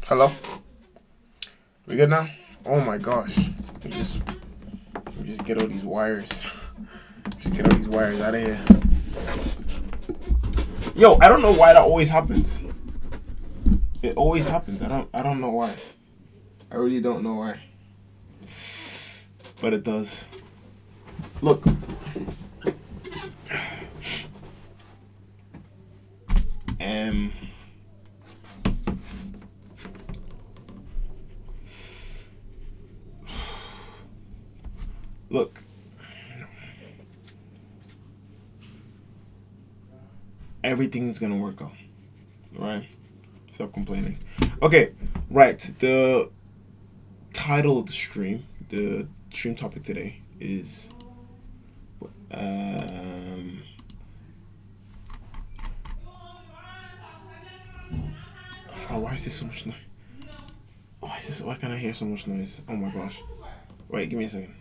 Hello? We good now? Oh my gosh. We just get all these wires. Just get all these wires out of here. Yo, I don't know why that always happens. It always happens. I don't know why. I really don't know why. But it does. Look. Look. Everything's gonna work out. Right? Stop complaining. Okay, right. The title of the stream topic today is why is this so much noise? Why can't I hear so much noise? Oh my gosh. Wait, give me a second.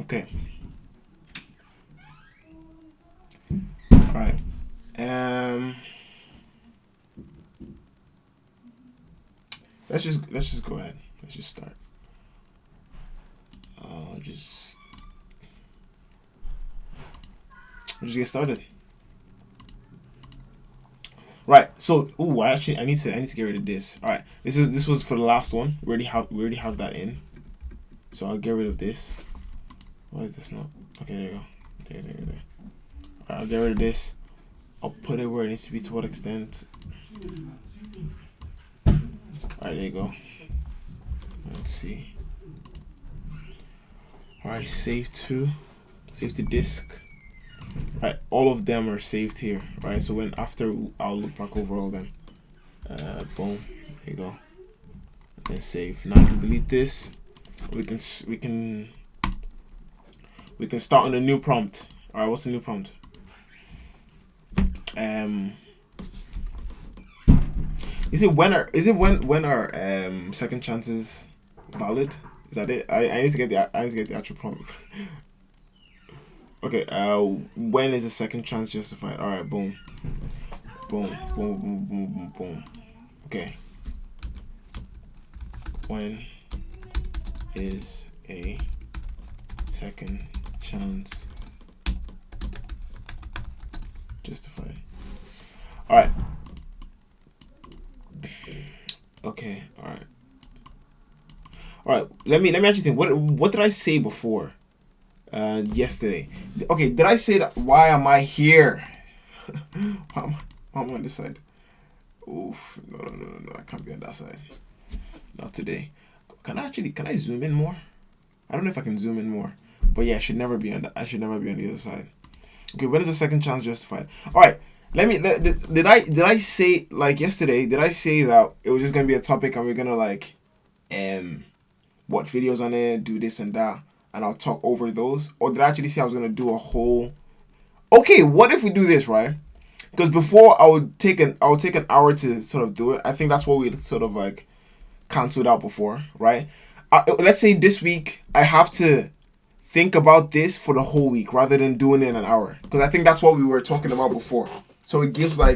Okay. All right. Let's just go ahead. Let's just start. We'll just get started. Right. So, I need to get rid of this. All right. This was for the last one. We already have that in. So I'll get rid of this. Why is this not? Okay, there you go. There. All right, I'll get rid of this. I'll put it where it needs to be. To what extent? All right, there you go. Let's see. All right, save to disk. Right, all of them are saved here. Right, so after I'll look back over all of them. Boom, there you go. And then save. Now I can delete this. We can start on a new prompt. All right, what's the new prompt? Is it when our second chances valid? Is that it? I need to get the actual prompt. Okay, when is a second chance justified? All right, boom. Okay. When is a second chance justified? All right. Okay, all right. Let me actually think. What did I say before? Yesterday. Okay, did I say that? Why am I here? why am I on this side? Oof. No. I can't be on that side. Not today. Can I zoom in more? I don't know if I can zoom in more. But yeah, I should never be on the other side. Okay, when is the second chance justified? All right. Did I say, like yesterday, did I say that it was just going to be a topic and we're going to like watch videos on it, do this and that, and I'll talk over those? Or did I actually say I was going to do a whole... Okay, what if we do this, right? Because before I would take an hour to sort of do it. I think that's what we sort of like canceled out before, right? Let's say this week I have to think about this for the whole week rather than doing it in an hour. Because I think that's what we were talking about before. So it gives the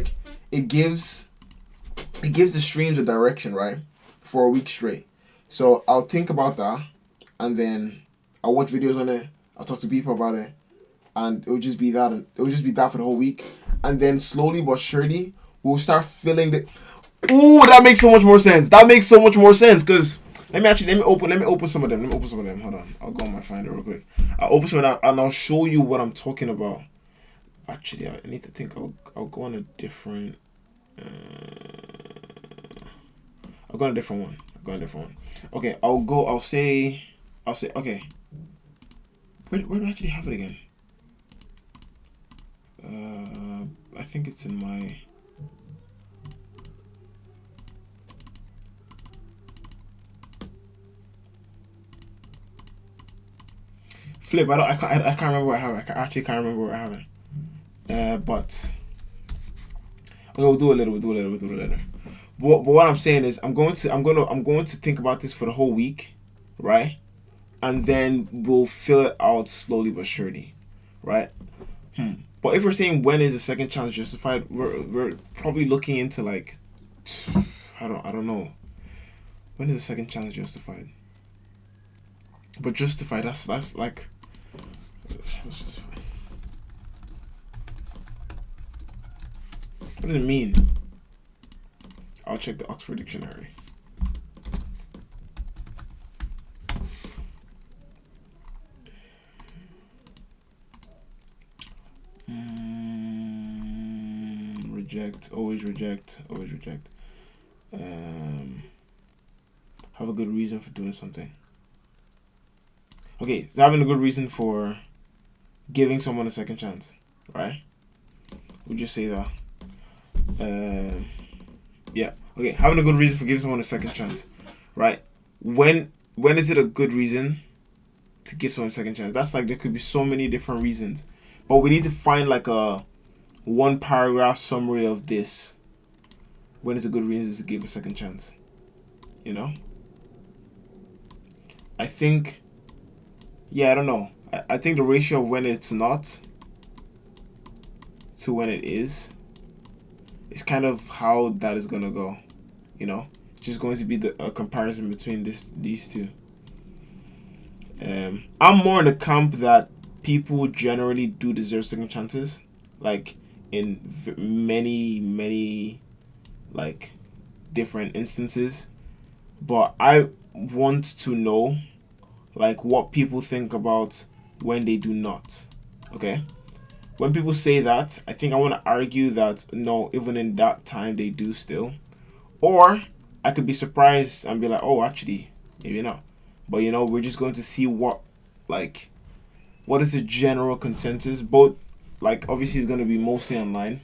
streams a direction, right? For a week straight. So I'll think about that, and then I'll watch videos on it. I'll talk to people about it, and it'll just be that. And it'll just be that for the whole week, and then slowly but surely we'll start filling the. Ooh, that makes so much more sense. Because let me open some of them. Hold on. I'll go on my Finder real quick. I'll open some of that, and I'll show you what I'm talking about. Actually, I need to think. I'll go on a different. I'll go on a different one. Okay, I'll go. I'll say. Okay. Where do I actually have it again? I think it's in my. Flip. I can't remember where I have it. I actually can't remember where I have it. But. Okay, we'll do a little. But what I'm saying is, I'm going to think about this for the whole week, right? And then we'll fill it out slowly but surely, right? But if we're saying when is the second chance justified, we're probably looking into like, I don't know. When is the second chance justified? But justified, that's like, what's justified? What does it mean? I'll check the Oxford Dictionary. Reject, always reject. Have a good reason for doing something. Okay, so having a good reason for giving someone a second chance, right? We'll just say that. Yeah. Okay, having a good reason for giving someone a second chance, right? When is it a good reason to give someone a second chance? That's like, there could be so many different reasons, but we need to find like a one paragraph summary of this. When is a good reason to give a second chance? You know? I think, yeah, I don't know. I think the ratio of when it's not to when it is kind of how that is gonna go. You know? It's just going to be a comparison between these two. I'm more in the camp that people generally do deserve second chances, like in many like different instances, but I want to know like what people think about when they do not. Okay, when people say that, I think I want to argue that no, even in that time they do still, or I could be surprised and be like, oh, actually maybe not. But you know, we're just going to see what is the general consensus. Both, like, obviously it's going to be mostly online,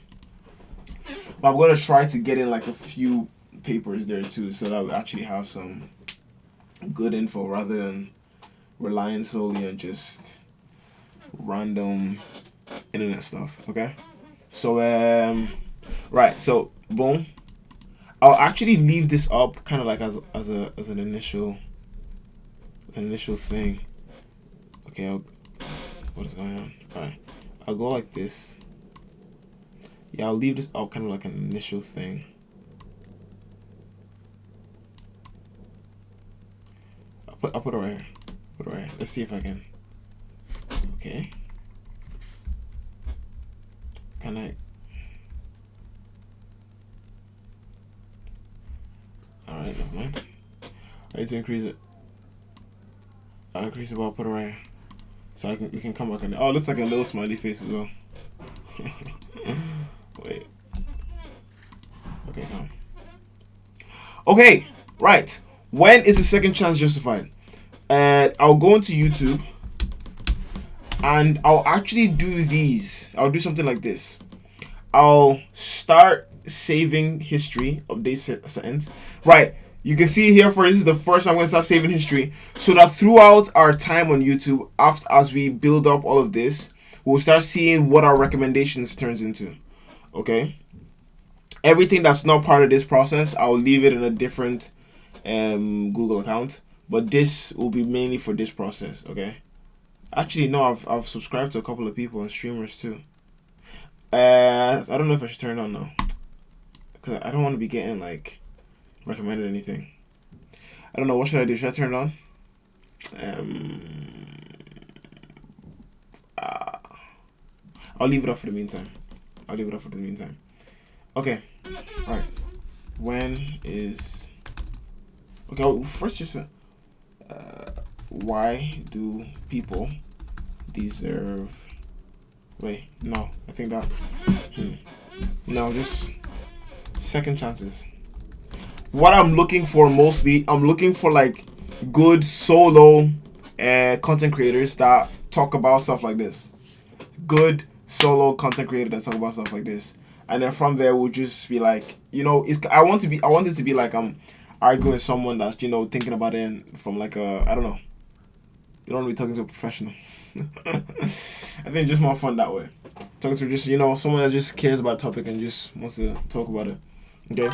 but I'm going to try to get in like a few papers there too, so that we actually have some good info rather than relying solely on just random internet stuff. Okay, so right, so boom, I'll actually leave this up kind of like as an initial thing. Okay, what is going on? Alright, I'll go like this. Yeah, I'll leave this up kind of like an initial thing. I'll put it right here. Let's see if I can. Okay. Can I? Alright, never mind. I need to increase it. I'll increase it, but I'll put it right here. So we can come back on it. Oh, it looks like a little smiley face as well. Wait. Okay, come. Okay, right. When is the second chance justified? I'll go into YouTube and I'll actually do these. I'll do something like this. I'll start saving history, update sentence. Right. You can see here, this is the first time I'm going to start saving history, so that throughout our time on YouTube, as we build up all of this, we'll start seeing what our recommendations turns into. Okay? Everything that's not part of this process, I'll leave it in a different Google account, but this will be mainly for this process. Okay? Actually, no, I've subscribed to a couple of people and streamers too. I don't know if I should turn it on now, because I don't want to be getting like recommended anything. I don't know. What should I do? Should I turn it on? I'll leave it up for the meantime. Okay. All right. When is? Okay. Well, first, just why do people deserve Wait, no. I think that. No, just second chances. What I'm looking for mostly, I'm looking for like good solo content creators that talk about stuff like this. Good solo content creators that talk about stuff like this. And then from there we'll just be like, I want it to be like I'm arguing with someone that's, thinking about it from like I don't know. You don't want to be talking to a professional. I think it's just more fun that way. Talking to just, someone that just cares about a topic and just wants to talk about it. Okay?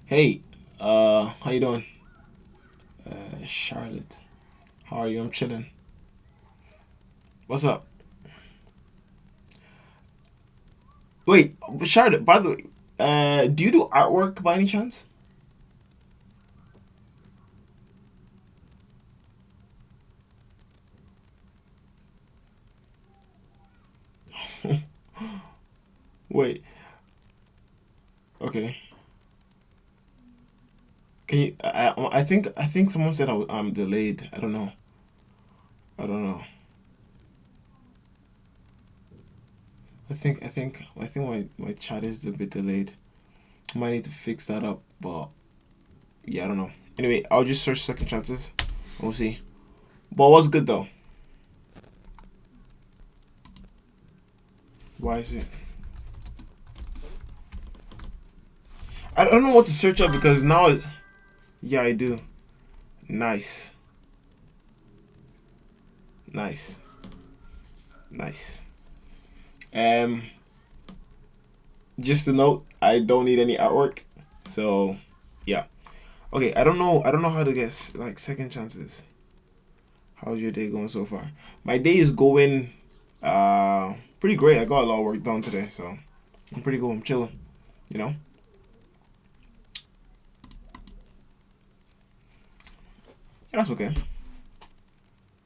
Hey, how you doing? Charlotte. How are you? I'm chilling. What's up? Wait, Charlotte, by the way, do you do artwork by any chance? Wait. Okay. Can you? I think someone said I'm delayed. I don't know. I don't know. I think my chat is a bit delayed. Might need to fix that up, but yeah, I don't know. Anyway, I'll just search second chances. We'll see. But what's good though? Why is it? I don't know what to search up because now yeah, I do. Nice. Nice. Nice. Um just a note, I don't need any artwork. So, yeah. Okay, I don't know how to get like second chances. How's your day going so far? My day is going pretty great. I got a lot of work done today, so I'm pretty cool. I'm chilling, you know? Yeah, that's okay.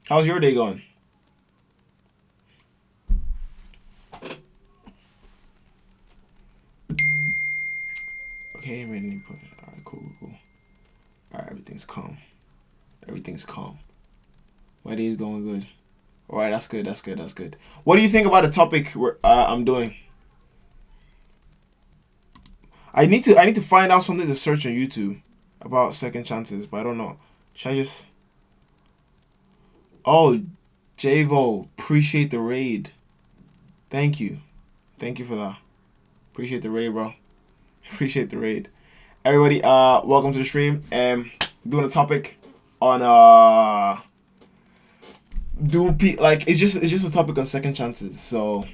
How's your day going? Okay, made an input. Alright, cool. Alright, everything's calm. Everything's calm. My day is going good. Alright, that's good. What do you think about the topic I'm doing? I need to find out something to search on YouTube about second chances, but I don't know. Should I just? Oh, Javo, appreciate the raid. Thank you for that. Appreciate the raid, bro. Appreciate the raid. Everybody, welcome to the stream. Doing a topic on it's just a topic on second chances. So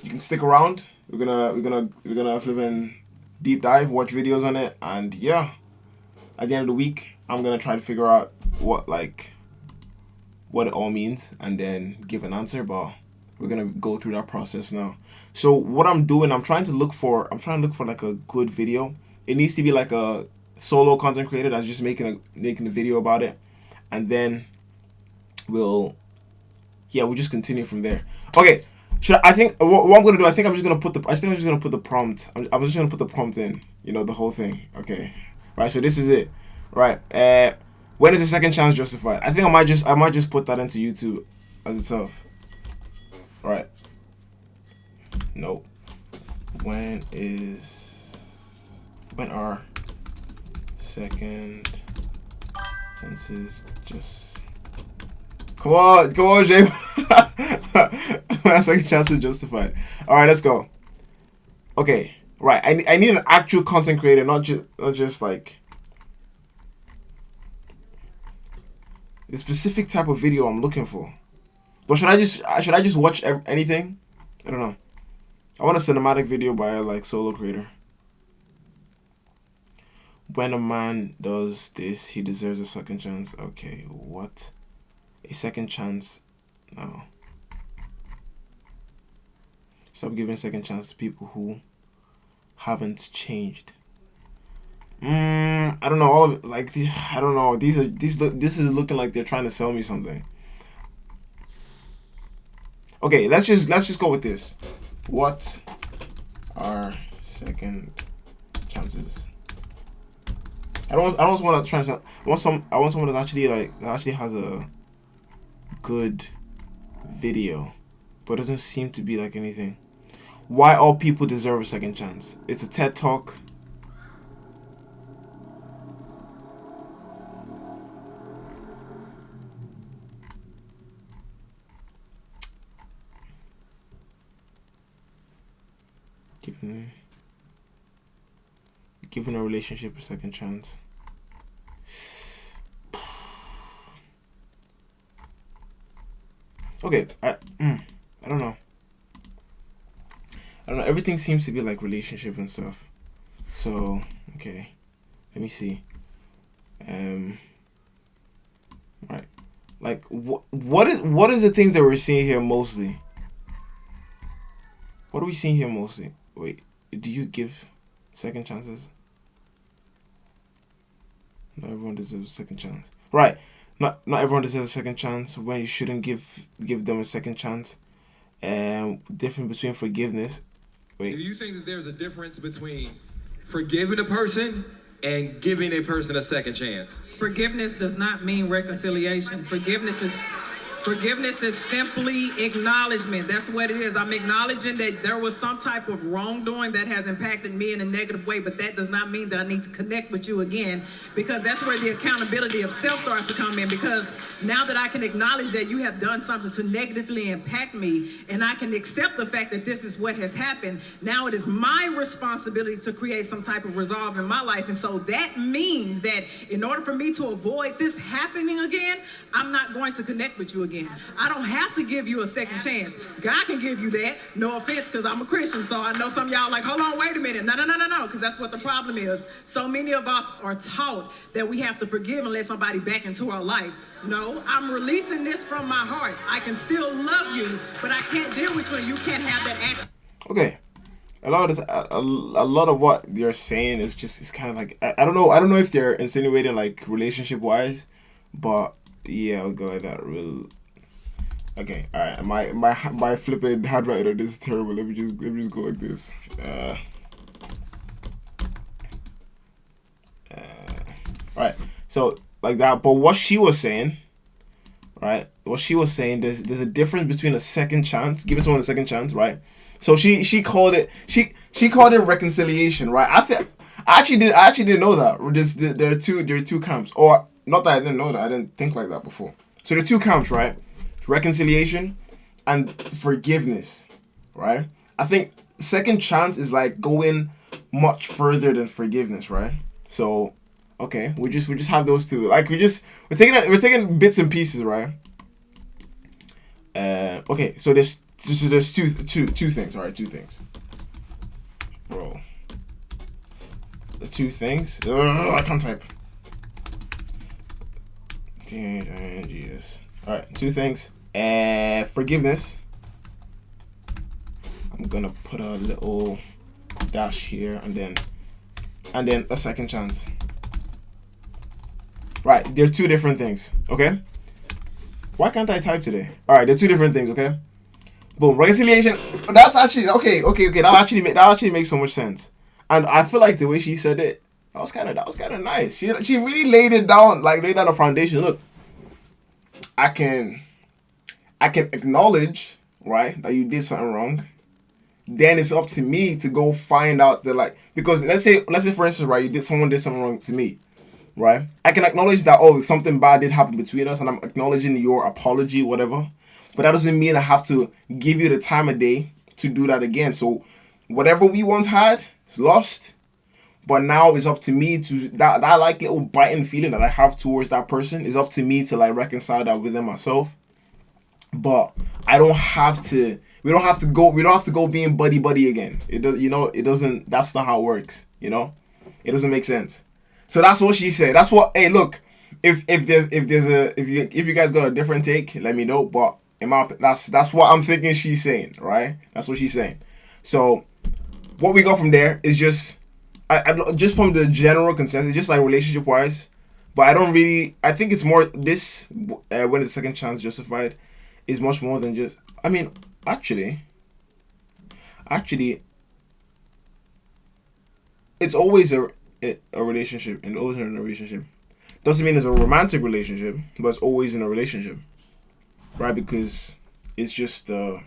you can stick around. We're gonna flip in deep dive, watch videos on it, and yeah, at the end of the week, I'm gonna try to figure out what it all means and then give an answer. But we're gonna go through that process now. So what I'm doing, I'm trying to look for like a good video. It needs to be like a solo content creator that's just making a video about it, and then we'll just continue from there. Okay. I think what I'm gonna do? I think I'm just gonna put the prompt. I'm just gonna put the prompt in. The whole thing. Okay. Right. So this is it. Right. When is the second chance justified? I think I might just put that into YouTube as itself. All right. Nope. When are second chances just? Come on, Jay. Second chance is justified. All right, let's go. Okay, right. I need an actual content creator, not just like the specific type of video I'm looking for. But should I just watch anything? I don't know. I want a cinematic video by a like solo creator. When a man does this, he deserves a second chance. Okay, what? A second chance? No. Stop giving second chance to people who haven't changed. I don't know. All of like I don't know. This is looking like they're trying to sell me something. Okay, let's just go with this. What are second chances? I don't want to try to. I want someone that actually has a good video, but it doesn't seem to be like anything. Why all people deserve a second chance. It's a TED talk. Giving a relationship a second chance. Okay, I don't know. I don't know. Everything seems to be like relationship and stuff. So okay, let me see. Right. Like what is the things that we're seeing here mostly? What are we seeing here mostly? Wait, do you give second chances? Not everyone deserves a second chance. Right. Not everyone deserves a second chance. When you shouldn't give them a second chance. Difference between forgiveness. Wait. Do you think that there's a difference between forgiving a person and giving a person a second chance? Forgiveness does not mean reconciliation. Forgiveness is simply acknowledgement. That's what it is. I'm acknowledging that there was some type of wrongdoing that has impacted me in a negative way, but that does not mean that I need to connect with you again, because that's where the accountability of self starts to come in. Because now that I can acknowledge that you have done something to negatively impact me, and I can accept the fact that this is what has happened, now it is my responsibility to create some type of resolve in my life. And so that means that in order for me to avoid this happening again, I'm not going to connect with you again. I don't have to give you a second chance. God can give you that. No offense, because I'm a Christian, so I know some of y'all like, hold on, wait a minute. No, because that's what the problem is. So many of us are taught that we have to forgive and let somebody back into our life. No, I'm releasing this from my heart. I can still love you, but I can't deal with you, and you can't have that access. Okay. A lot of this, a lot of what you're saying is just, it's kind of like, I don't know if they're insinuating like relationship wise, but yeah, I'll go like that real. Okay, all right. My flipping handwriting is terrible. Let me just go like this. All right. So like that. But what she was saying, right? What she was saying, there's a difference between a second chance, giving someone a second chance, right? So she called it reconciliation, right? I actually didn't know that. There are two camps, or not that I didn't know that. I didn't think like that before. So there are two camps, right? Reconciliation and forgiveness, right? I think second chance is like going much further than forgiveness, right? So okay, we just have those two. Like we're taking bits and pieces, right? Okay, so there's two things, all right? Two things, bro. The two things. I can't type. Okay, Jesus. All right, two things. Forgiveness. I'm gonna put a little dash here, and then a second chance. Right, they're two different things. Okay. Why can't I type today? All right, they're two different things. Okay. Boom. Reconciliation. That's actually okay. That actually makes so much sense. And I feel like the way she said it, that was kind of nice. She really laid down a foundation. Look, I can acknowledge, right, that you did something wrong. Then it's up to me to go find out because let's say for instance, right, someone did something wrong to me, right? I can acknowledge that, oh, something bad did happen between us, and I'm acknowledging your apology, whatever. But that doesn't mean I have to give you the time of day to do that again. So whatever we once had is lost. But now it's up to me to that like little biting feeling that I have towards that person is up to me to like reconcile that within myself. But I don't have to. We don't have to go being buddy again. It does. It doesn't. That's not how it works. It doesn't make sense. So that's what she said. That's what. Hey, look. If you guys got a different take, let me know. But that's what I'm thinking she's saying. Right. That's what she's saying. So what we got from there is just just from the general consensus, just like relationship wise. But I think it's more this when the second chance justified is much more than just. I mean, actually, it's always a relationship, and always in a relationship. Doesn't mean it's a romantic relationship, but it's always in a relationship, right? Because It's just the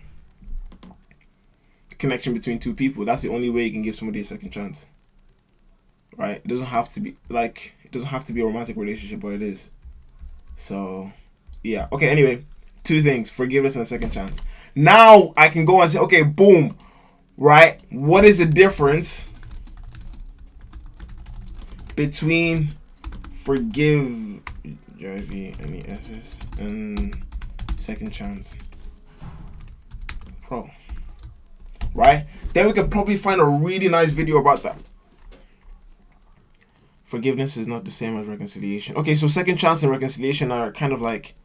connection between two people. That's the only way you can give somebody a second chance. Right? It doesn't have to be a romantic relationship, but it is. So, yeah. Okay, anyway, two things: forgiveness and a second chance. Now I can go and say, okay, boom, right? What is the difference between forgive, J-I-V-N-E-S-S, and second chance? Pro. Right? Then we could probably find a really nice video about that. Forgiveness is not the same as reconciliation. Okay, so second chance and reconciliation are kind of like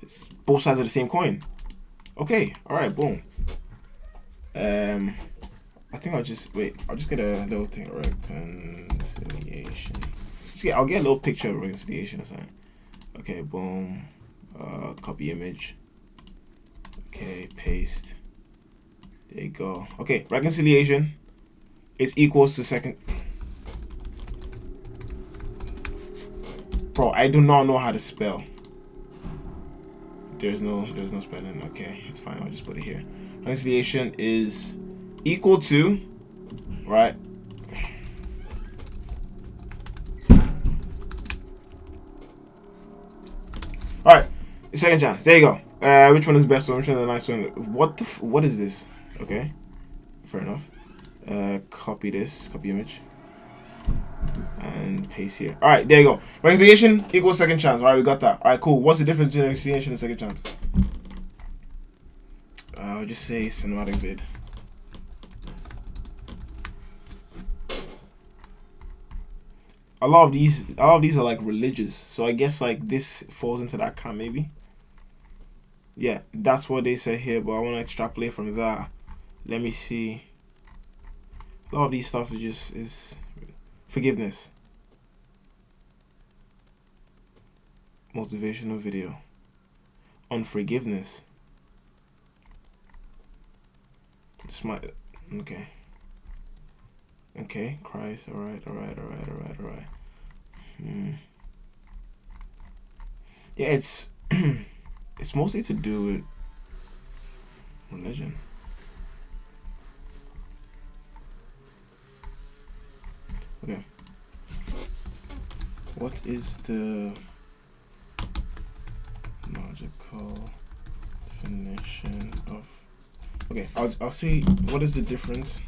it's both sides of the same coin. Okay, all right, boom. I think I'll just get a little thing, reconciliation. I'll get a little picture of reconciliation or something. Okay, boom. Copy image. Okay, paste. There you go. Okay, reconciliation is equals to second. Bro, I do not know how to spell. There's no spelling. Okay, it's fine. I'll just put it here. Reconciliation is equal to, right? All right, second chance. There you go. Which one is the best one? Which one is the nice one? What is this? Okay, fair enough. Copy this. Copy image. And paste here. All right, there you go. Reconciliation equals second chance. All right, we got that. All right, cool. What's the difference between reconciliation and second chance? I'll just say cinematic vid. A lot of these are like religious, so I guess like this falls into that camp maybe. Yeah, that's what they say here, but I want to extrapolate from that. Let me see. A lot of these stuff is forgiveness. Motivational video on forgiveness. Okay, Christ. All right. Yeah, it's it's mostly to do with religion. Okay. What is the logical definition of? Okay, I'll see. What is the difference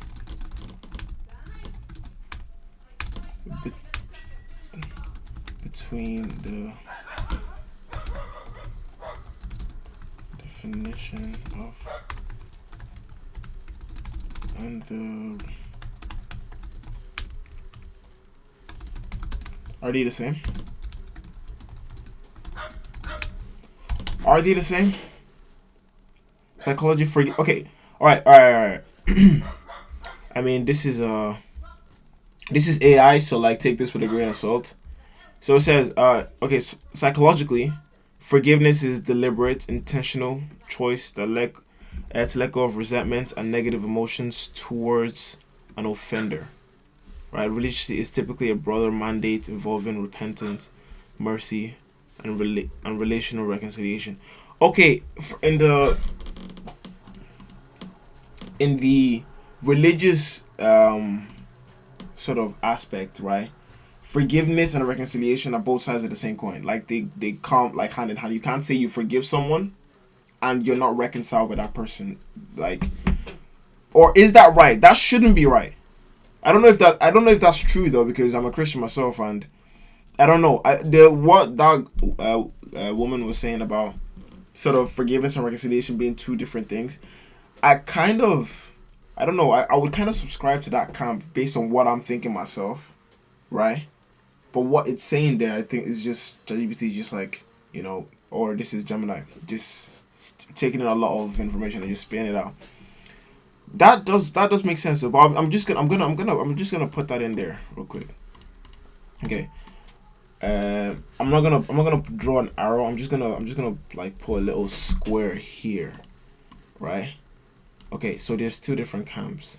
between the definition of and the? Are they the same? Are they the same? Psychology for okay. All right. I mean, this is AI, so like take this with a grain of salt. So it says, okay, psychologically, forgiveness is deliberate, intentional choice to let go of resentment and negative emotions towards an offender. Right, religiously is typically a broader mandate involving repentance, mercy, and relational reconciliation. Okay, in the religious sort of aspect, right? Forgiveness and reconciliation are both sides of the same coin. Like they come like hand in hand. You can't say you forgive someone and you're not reconciled with that person. Like, or is that right? That shouldn't be right. I don't know if that's true though, because I'm a Christian myself, and I don't know. What that woman was saying about sort of forgiveness and reconciliation being two different things. I don't know. I would kind of subscribe to that camp based on what I'm thinking myself, right? But what it's saying there, I think, is just ChatGPT, just like, or this is Gemini, just taking in a lot of information and just spitting it out. That does make sense. But I'm just gonna put that in there real quick. Okay. I'm not gonna draw an arrow. I'm just gonna like put a little square here, right? Okay. So there's two different camps,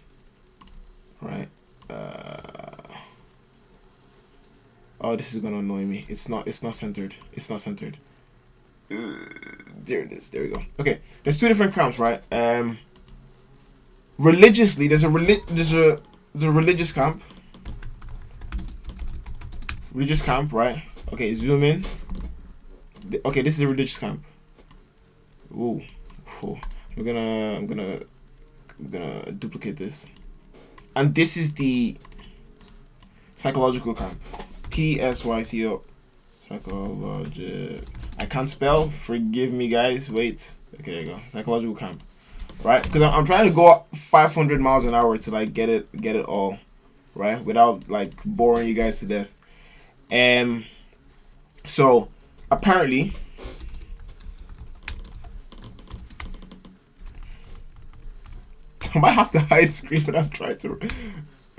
right? Oh, this is gonna annoy me. It's not centered. There it is. There we go. Okay, there's two different camps, right? Religiously, there's a religious camp. Religious camp, right? Okay, zoom in. Okay, this is a religious camp. Ooh. I'm gonna duplicate this. And this is the psychological camp. PSYCO. Psychological. I can't spell. Forgive me, guys. Wait. Okay, there you go. Psychological camp. Right? Because I'm trying to go 500 miles an hour to like get it all, right? Without like boring you guys to death. So apparently, I might have to hide screen when I'm trying to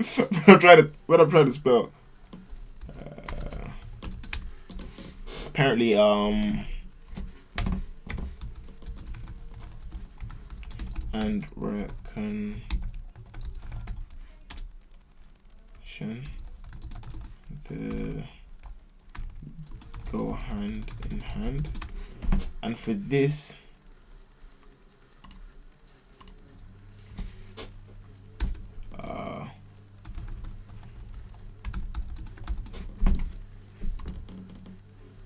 spell. Apparently, and recognition the go hand in hand, and for this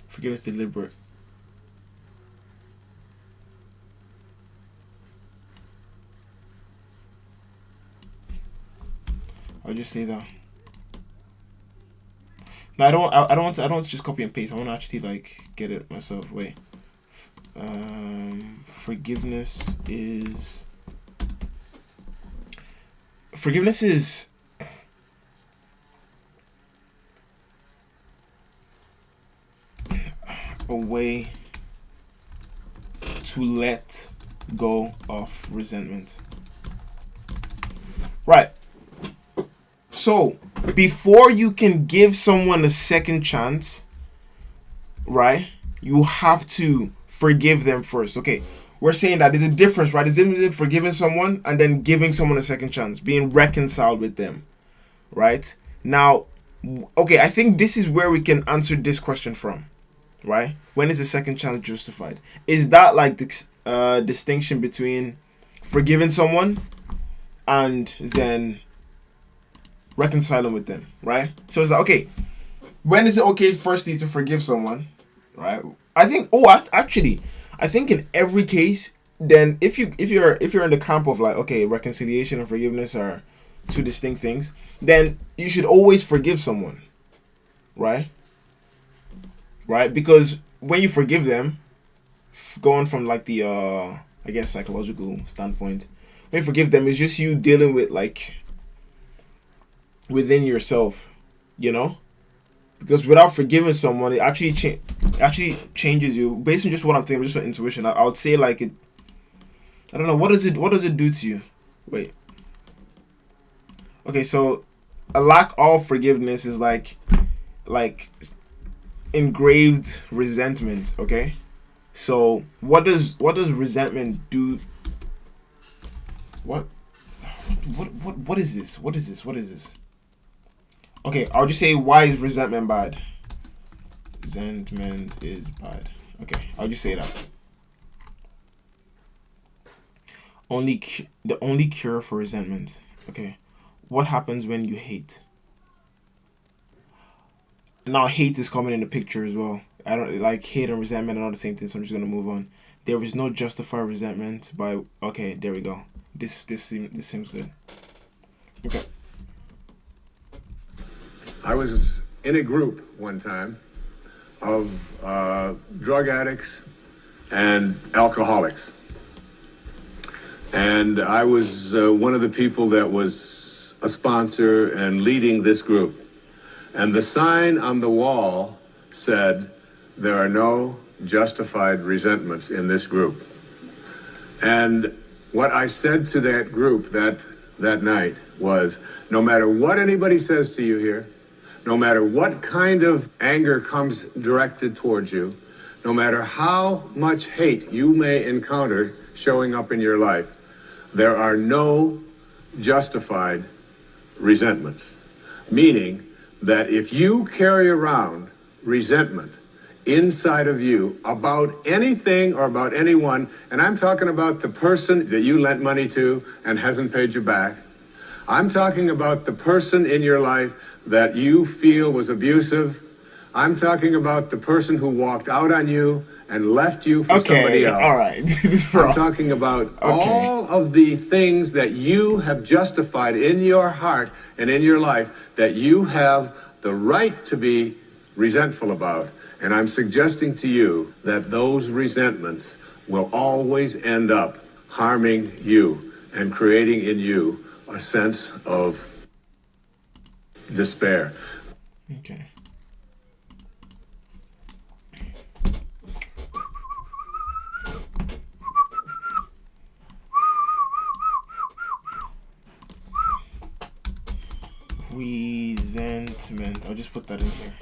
forgiveness deliberate. I'll just say that. No, I don't want to just copy and paste. I want to actually like get it myself. Wait. Forgiveness is a way to let go of resentment. Right. So, before you can give someone a second chance, right, you have to forgive them first. Okay, we're saying that there's a difference, right? There's a difference between forgiving someone and then giving someone a second chance, being reconciled with them, right? Now, okay, I think this is where we can answer this question from, right? When is the second chance justified? Is that like the distinction between forgiving someone and then reconciling with them, right? So it's like, okay, when is it okay firstly to forgive someone, right? I think I think in every case, then if you're in the camp of like, okay, reconciliation and forgiveness are two distinct things, then you should always forgive someone, right? Because when you forgive them, going from like the I guess psychological standpoint, when you forgive them, it's just you dealing with like within yourself, you know, because without forgiving someone, it actually changes you based on just what I'm thinking, just for intuition. I would say like it. I don't know, what does it do to you? Wait. Okay, so a lack of forgiveness is like engraved resentment. Okay, so what does resentment do? What is this? What is this? Okay, I'll just say, why is resentment bad? Resentment is bad. Okay, I'll just say that. The only cure for resentment. Okay, what happens when you hate? Now hate is coming in the picture as well. I don't like hate and resentment are not the same thing, so I'm just gonna move on. There is no justified resentment by. Okay, there we go. This seems good. Okay. I was in a group one time of drug addicts and alcoholics. And I was one of the people that was a sponsor and leading this group. And the sign on the wall said, "There are no justified resentments in this group." And what I said to that group that night was, no matter what anybody says to you here, no matter what kind of anger comes directed towards you, no matter how much hate you may encounter showing up in your life, there are no justified resentments. Meaning that if you carry around resentment inside of you about anything or about anyone, and I'm talking about the person that you lent money to and hasn't paid you back. I'm talking about the person in your life that you feel was abusive. I'm talking about the person who walked out on you and left you for somebody else. All right. I'm talking about all of the things that you have justified in your heart and in your life that you have the right to be resentful about. And I'm suggesting to you that those resentments will always end up harming you and creating in you a sense of despair. Okay. Resentment. I'll just put that in here.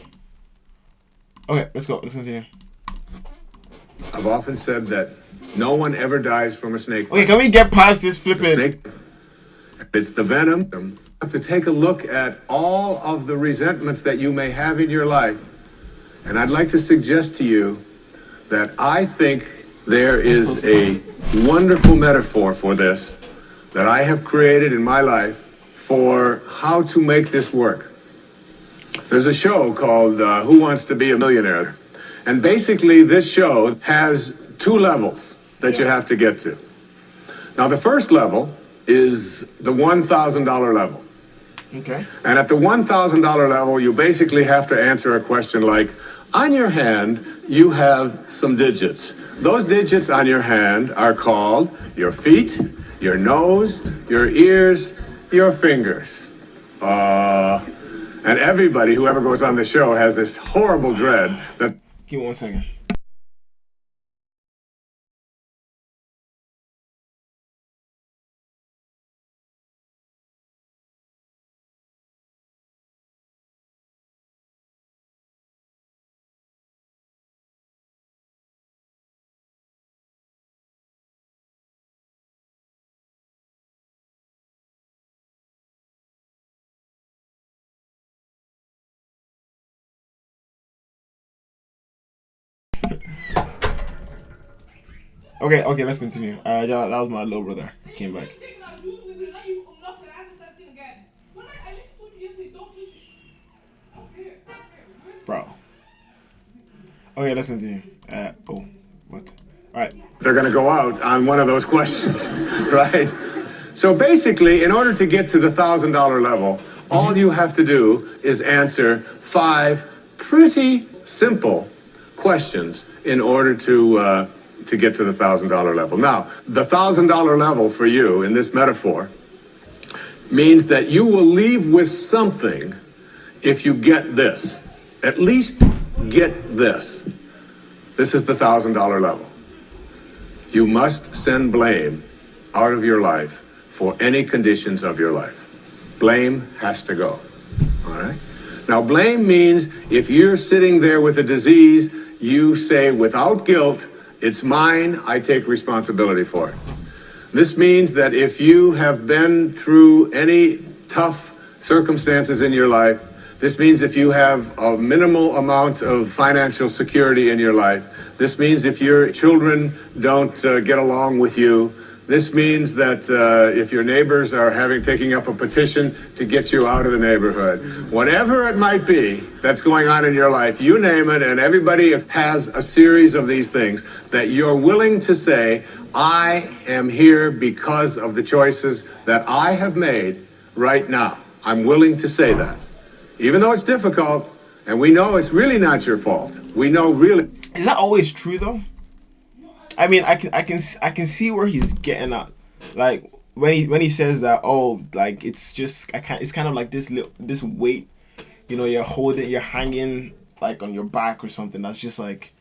Okay, let's go. Let's continue. I've often said that no one ever dies from a snake bite. Okay, can we get past this The flipping? snake, it's the venom. You have to take a look at all of the resentments that you may have in your life. And I'd like to suggest to you that I think there is a wonderful metaphor for this that I have created in my life for how to make this work. There's a show called Who Wants to Be a Millionaire? And basically this show has two levels that you have to get to. Now the first level is the $1,000 level. Okay. And at the $1,000 level, you basically have to answer a question like, on your hand, you have some digits. Those digits on your hand are called your feet, your nose, your ears, your fingers. And everybody who ever goes on the show has this horrible dread that Give me 1 second. Okay, let's continue. Yeah, that was my little brother. He came back. Bro. Okay, let's continue. What? Alright. they're going to go out on one of those questions, right? So basically, in order to get to the $1,000 level, all you have to do is answer 5 pretty simple questions in order to get to the $1,000 level. Now, the $1,000 level for you in this metaphor means that you will leave with something if you get this. At least get this. This is the $1,000 level. You must send blame out of your life for any conditions of your life. Blame has to go. All right? Now, blame means if you're sitting there with a disease, you say without guilt, it's mine, I take responsibility for it. This means that if you have been through any tough circumstances in your life, this means if you have a minimal amount of financial security in your life, this means if your children don't get along with you, this means that if your neighbors are taking up a petition to get you out of the neighborhood, whatever it might be that's going on in your life, you name it, and everybody has a series of these things that you're willing to say, I am here because of the choices that I have made right now. I'm willing to say that. Even though it's difficult, and we know it's really not your fault. We know really. Is that always true though? I mean, I can see where he's getting at, like when he says that, oh, like it's kind of like this weight, you're hanging like on your back or something that's just like,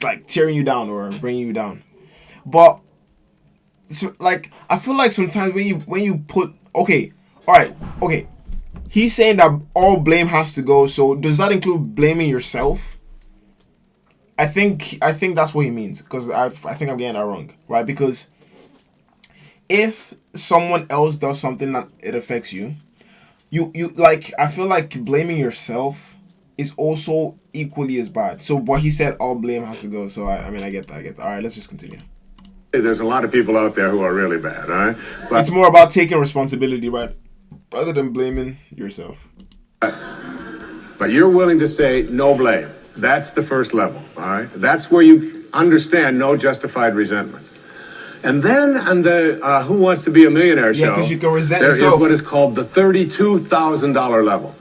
like tearing you down or bringing you down. But so, like, I feel like sometimes when you put okay, he's saying that all blame has to go. So does that include blaming yourself? I think that's what he means, because I think I'm getting that wrong, right? Because if someone else does something that it affects you, you like, I feel like blaming yourself is also equally as bad. So, but he said all blame has to go. So, I mean, I get that. All right, let's just continue. There's a lot of people out there who are really bad, all right? But It's more about taking responsibility, right? Rather than blaming yourself. But you're willing to say no blame. That's the first level, all right? That's where you understand no justified resentment. And then on the Who Wants to Be a Millionaire Yeah, show, 'cause you can resent there yourself. is what is called the $32,000 level.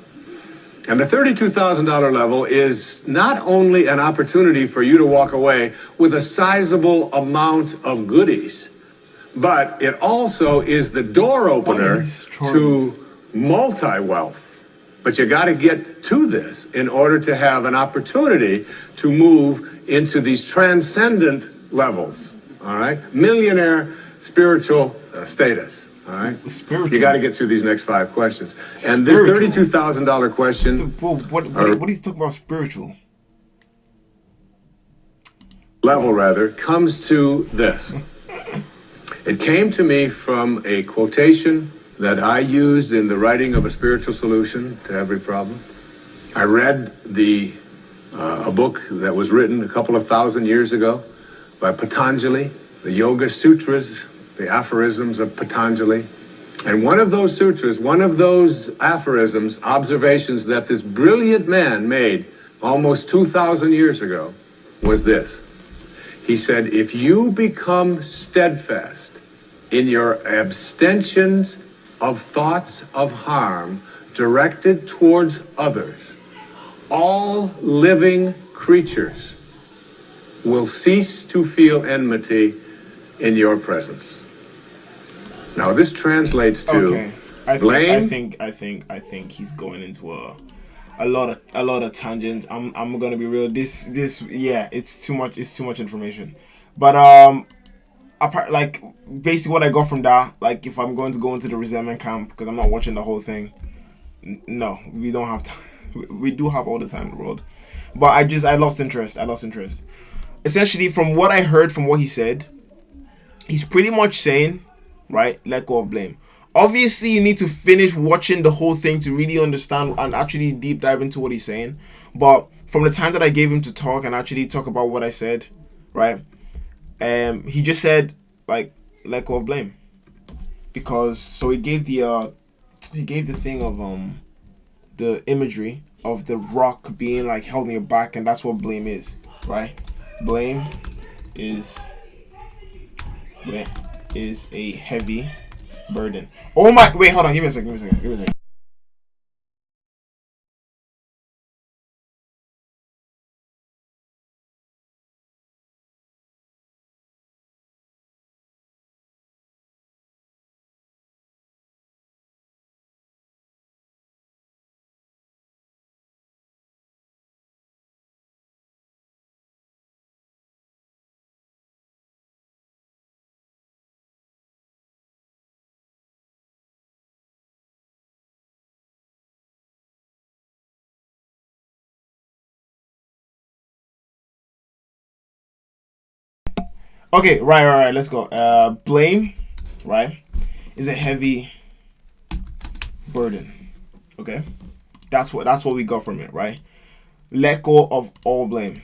And the $32,000 level is not only an opportunity for you to walk away with a sizable amount of goodies, but it also is the door opener these charms? to multi-wealth. But you got to get to this in order to have an opportunity to move into these transcendent levels. All right? Millionaire spiritual status. All right? Spiritual. You got to get through these next 5 questions. And this Spiritual. $32,000 question Well, what is he talking about spiritual? level rather comes to this. It came to me from a quotation that I used in the writing of A Spiritual Solution to Every Problem. I read a book that was written a couple of thousand years ago by Patanjali, the Yoga Sutras, the aphorisms of Patanjali. And one of those sutras, one of those aphorisms, observations that this brilliant man made almost 2,000 years ago was this. He said, if you become steadfast in your abstentions of thoughts of harm directed towards others, all living creatures will cease to feel enmity in your presence. Now this translates to Okay, blame. I think he's going into a lot of tangents. I'm gonna be real. This yeah, it's too much. It's too much information. But apart, like basically what I got from that, like if I'm going to go into the resentment camp because I'm not watching the whole thing. No, we don't have time. We do have all the time in the world, but I lost interest. Essentially, from what I heard from what he said, he's pretty much saying, right, let go of blame. Obviously, you need to finish watching the whole thing to really understand and actually deep dive into what he's saying. But from the time that I gave him to talk and actually talk about what I said, right, he just said like let go of blame, because so he gave the thing of the imagery of the rock being like held in your back, and that's what blame is, right? Blame is a heavy burden. Oh my, wait, hold on, give me a second. Okay, right, let's go. Blame, right, is a heavy burden. Okay, that's what we got from it, right? Let go of all blame.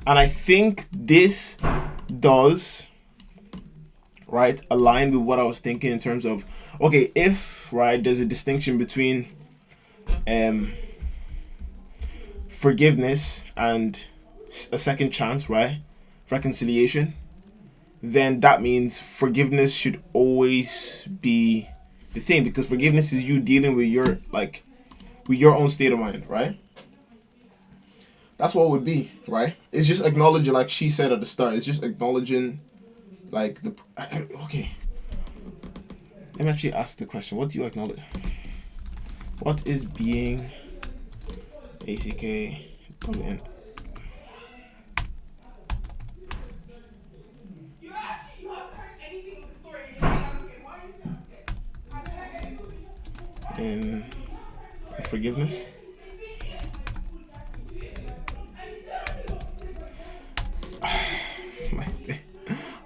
And I think this does, right, align with what I was thinking in terms of, okay, if, right, there's a distinction between forgiveness and a second chance, right, reconciliation, then that means forgiveness should always be the thing, because forgiveness is you dealing with your own state of mind, right? That's what it would be, right? It's just acknowledging, like she said at the start, it's just acknowledging, like, okay. Let me actually ask the question. What do you acknowledge? What is being ACK-WN? In forgiveness?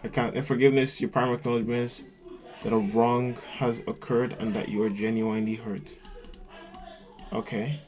I can't. In forgiveness, your primary acknowledgement is that a wrong has occurred and that you are genuinely hurt. Okay.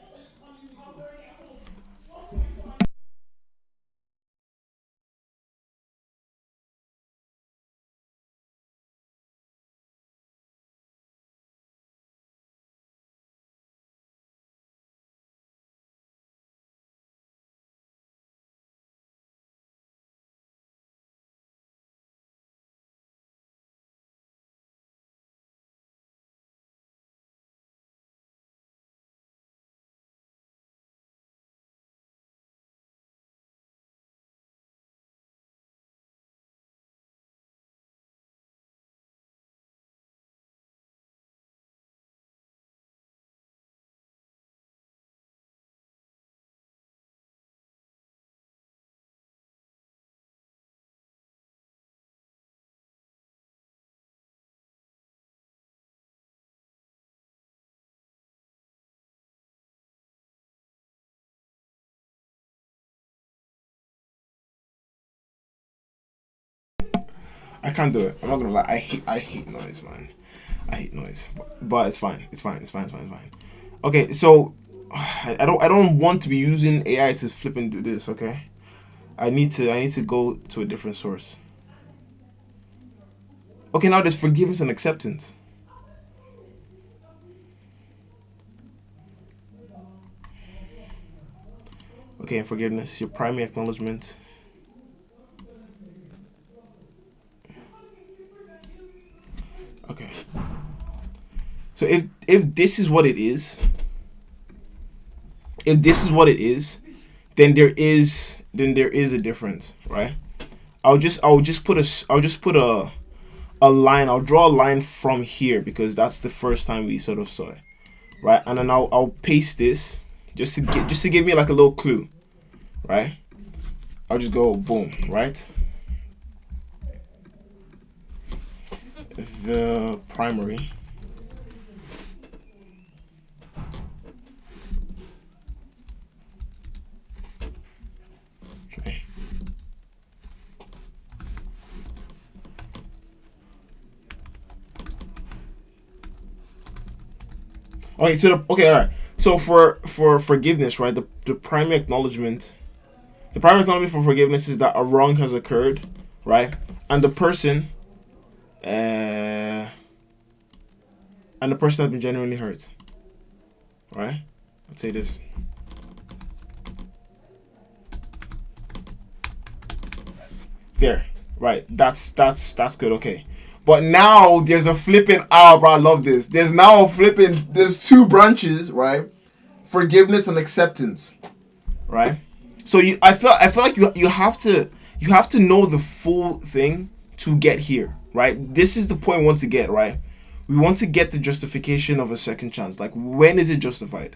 I can't do it. I'm not gonna lie. I hate noise, man. I hate noise. But it's fine. It's fine. It's fine. It's fine. It's fine. Okay, so I don't want to be using AI to flip and do this, okay? I need to go to a different source. Okay, now there's forgiveness and acceptance. Okay, and forgiveness, your primary acknowledgement. Okay. So if this is what it is, then there is a difference, right? I'll just put a line. I'll draw a line from here because that's the first time we sort of saw it, right? And then I'll paste this just to give me like a little clue, right? I'll just go boom, right? The primary okay. Okay, so all right. So for forgiveness, right? The primary acknowledgement for forgiveness is that a wrong has occurred, right? And the person has been genuinely hurt, right? Let's say this. There, right? That's good. Okay, but now there's a flipping. Bro, I love this. There's two branches, right? Forgiveness and acceptance, right? So I feel like you have to know the full thing to get here, right? This is the point we want to get, right? We want to get the justification of a second chance. Like, when is it justified?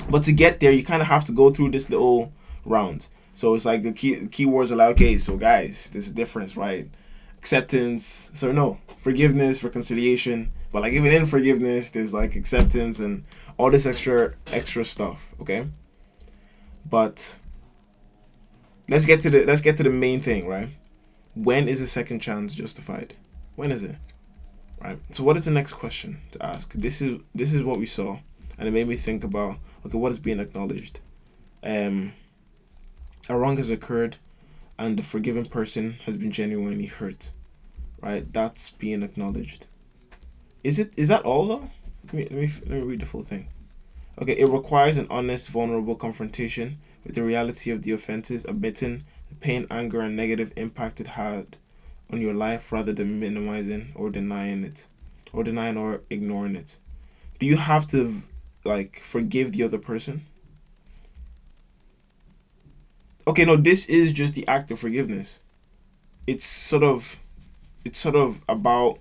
But to get there, you kind of have to go through this little round. So it's like the keywords are like, okay, so guys, there's a difference, right? Acceptance, so no, forgiveness, reconciliation. But like even in forgiveness, there's like acceptance and all this extra stuff, okay? But let's get to the main thing, right? When is a second chance justified? When is it? Right. So what is the next question to ask? This is what we saw, and it made me think about, okay, what is being acknowledged? A wrong has occurred, and the forgiven person has been genuinely hurt. Right. That's being acknowledged. Is that all though? Let me read the full thing. Okay. It requires an honest, vulnerable confrontation with the reality of the offenses, admitting the pain, anger, and negative impact it had on your life rather than minimizing or denying or ignoring it. Do you have to like forgive the other person? Okay, no, this is just the act of forgiveness. It's sort of about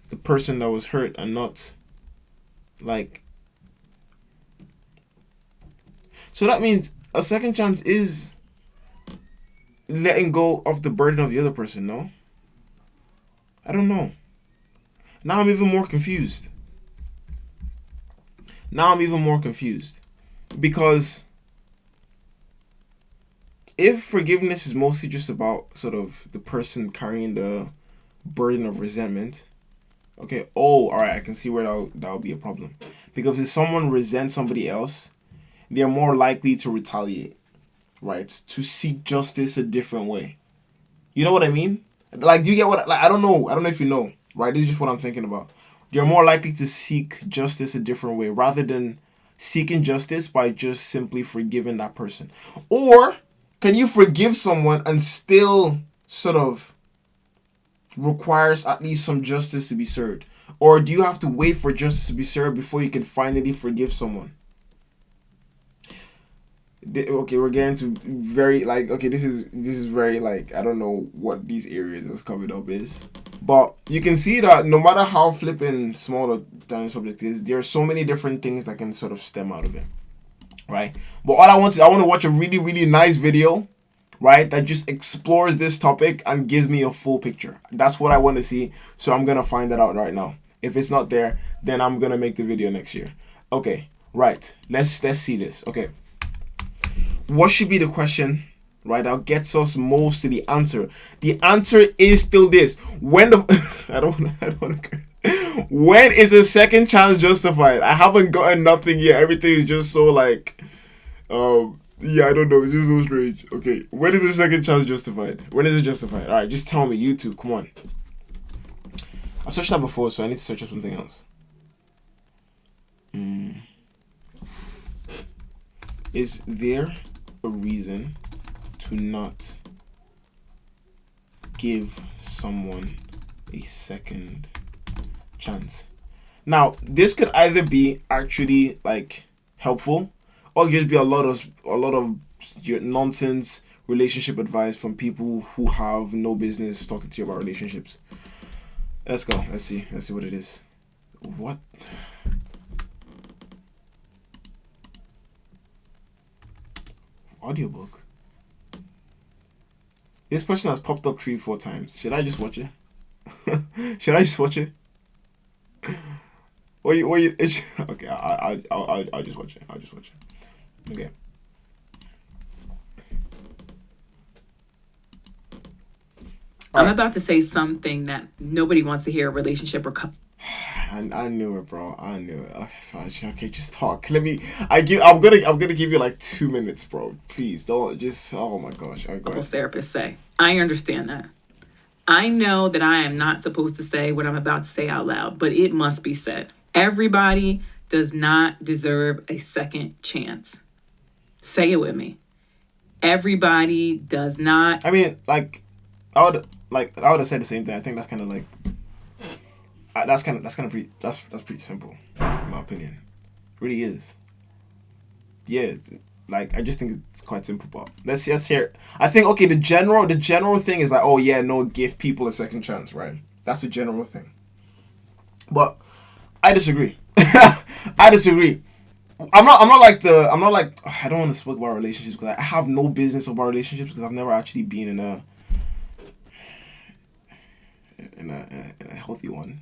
the person that was hurt and not like. So that means a second chance is letting go of the burden of the other person, no? I don't know. Now I'm even more confused. Because if forgiveness is mostly just about sort of the person carrying the burden of resentment, Okay. Oh, all right. I can see where that would be a problem, because if someone resents somebody else, they're more likely to retaliate, right? To seek justice a different way. You know what I mean? Like, do you get what? Like, I don't know. I don't know if you know, right? This is just what I'm thinking about. You're more likely to seek justice a different way rather than seeking justice by just simply forgiving that person. Or can you forgive someone and still sort of requires at least some justice to be served? Or do you have to wait for justice to be served before you can finally forgive someone? Okay, we're getting to very like, okay, this is very like, I don't know what these areas that's covered up is, but you can see that no matter how flipping small or tiny subject is, there are so many different things that can sort of stem out of it, right? But all I want to watch a really, really nice video, right, that just explores this topic and gives me a full picture. That's what I want to see, so I'm gonna find that out right now. If it's not there, then I'm gonna make the video next year. Okay, right, let's see this. Okay, what should be the question, right, that gets us most to the answer? The answer is still this: when the I don't want to. When is a second chance justified? I haven't gotten nothing yet. Everything is just so like, yeah, I don't know. It's just so strange. Okay, when is a second chance justified? When is it justified? All right, just tell me. YouTube, come on. I searched that before, so I need to search up something else. Is there a reason to not give someone a second chance? Now, this could either be actually like helpful, or just be a lot of nonsense relationship advice from people who have no business talking to you about relationships. Let's go. Let's see what it is. What? Audiobook. This person has popped up 3-4 times. Should I just watch it? Should I just watch it? What you okay, I'll just watch it. I'll just watch it. Okay. I'm about to say something that nobody wants to hear: a relationship or I knew it, bro. I knew it. Okay, fine. Okay, just talk. I'm gonna give you like 2 minutes, bro. Please don't just. Oh my gosh. All right, go ahead. therapists say. I understand that. I know that I am not supposed to say what I'm about to say out loud, but it must be said. Everybody does not deserve a second chance. Say it with me. Everybody does not. I mean, like, I would have said the same thing. I think that's kind of like. That's pretty simple, in my opinion. It really is. Yeah, like, I just think it's quite simple. But let's hear. I think, okay, the general thing is like, oh yeah, no, give people a second chance, right? That's the general thing. But I disagree. I disagree. I'm not like I don't want to speak about relationships because I have no business about relationships because I've never actually been in a healthy one.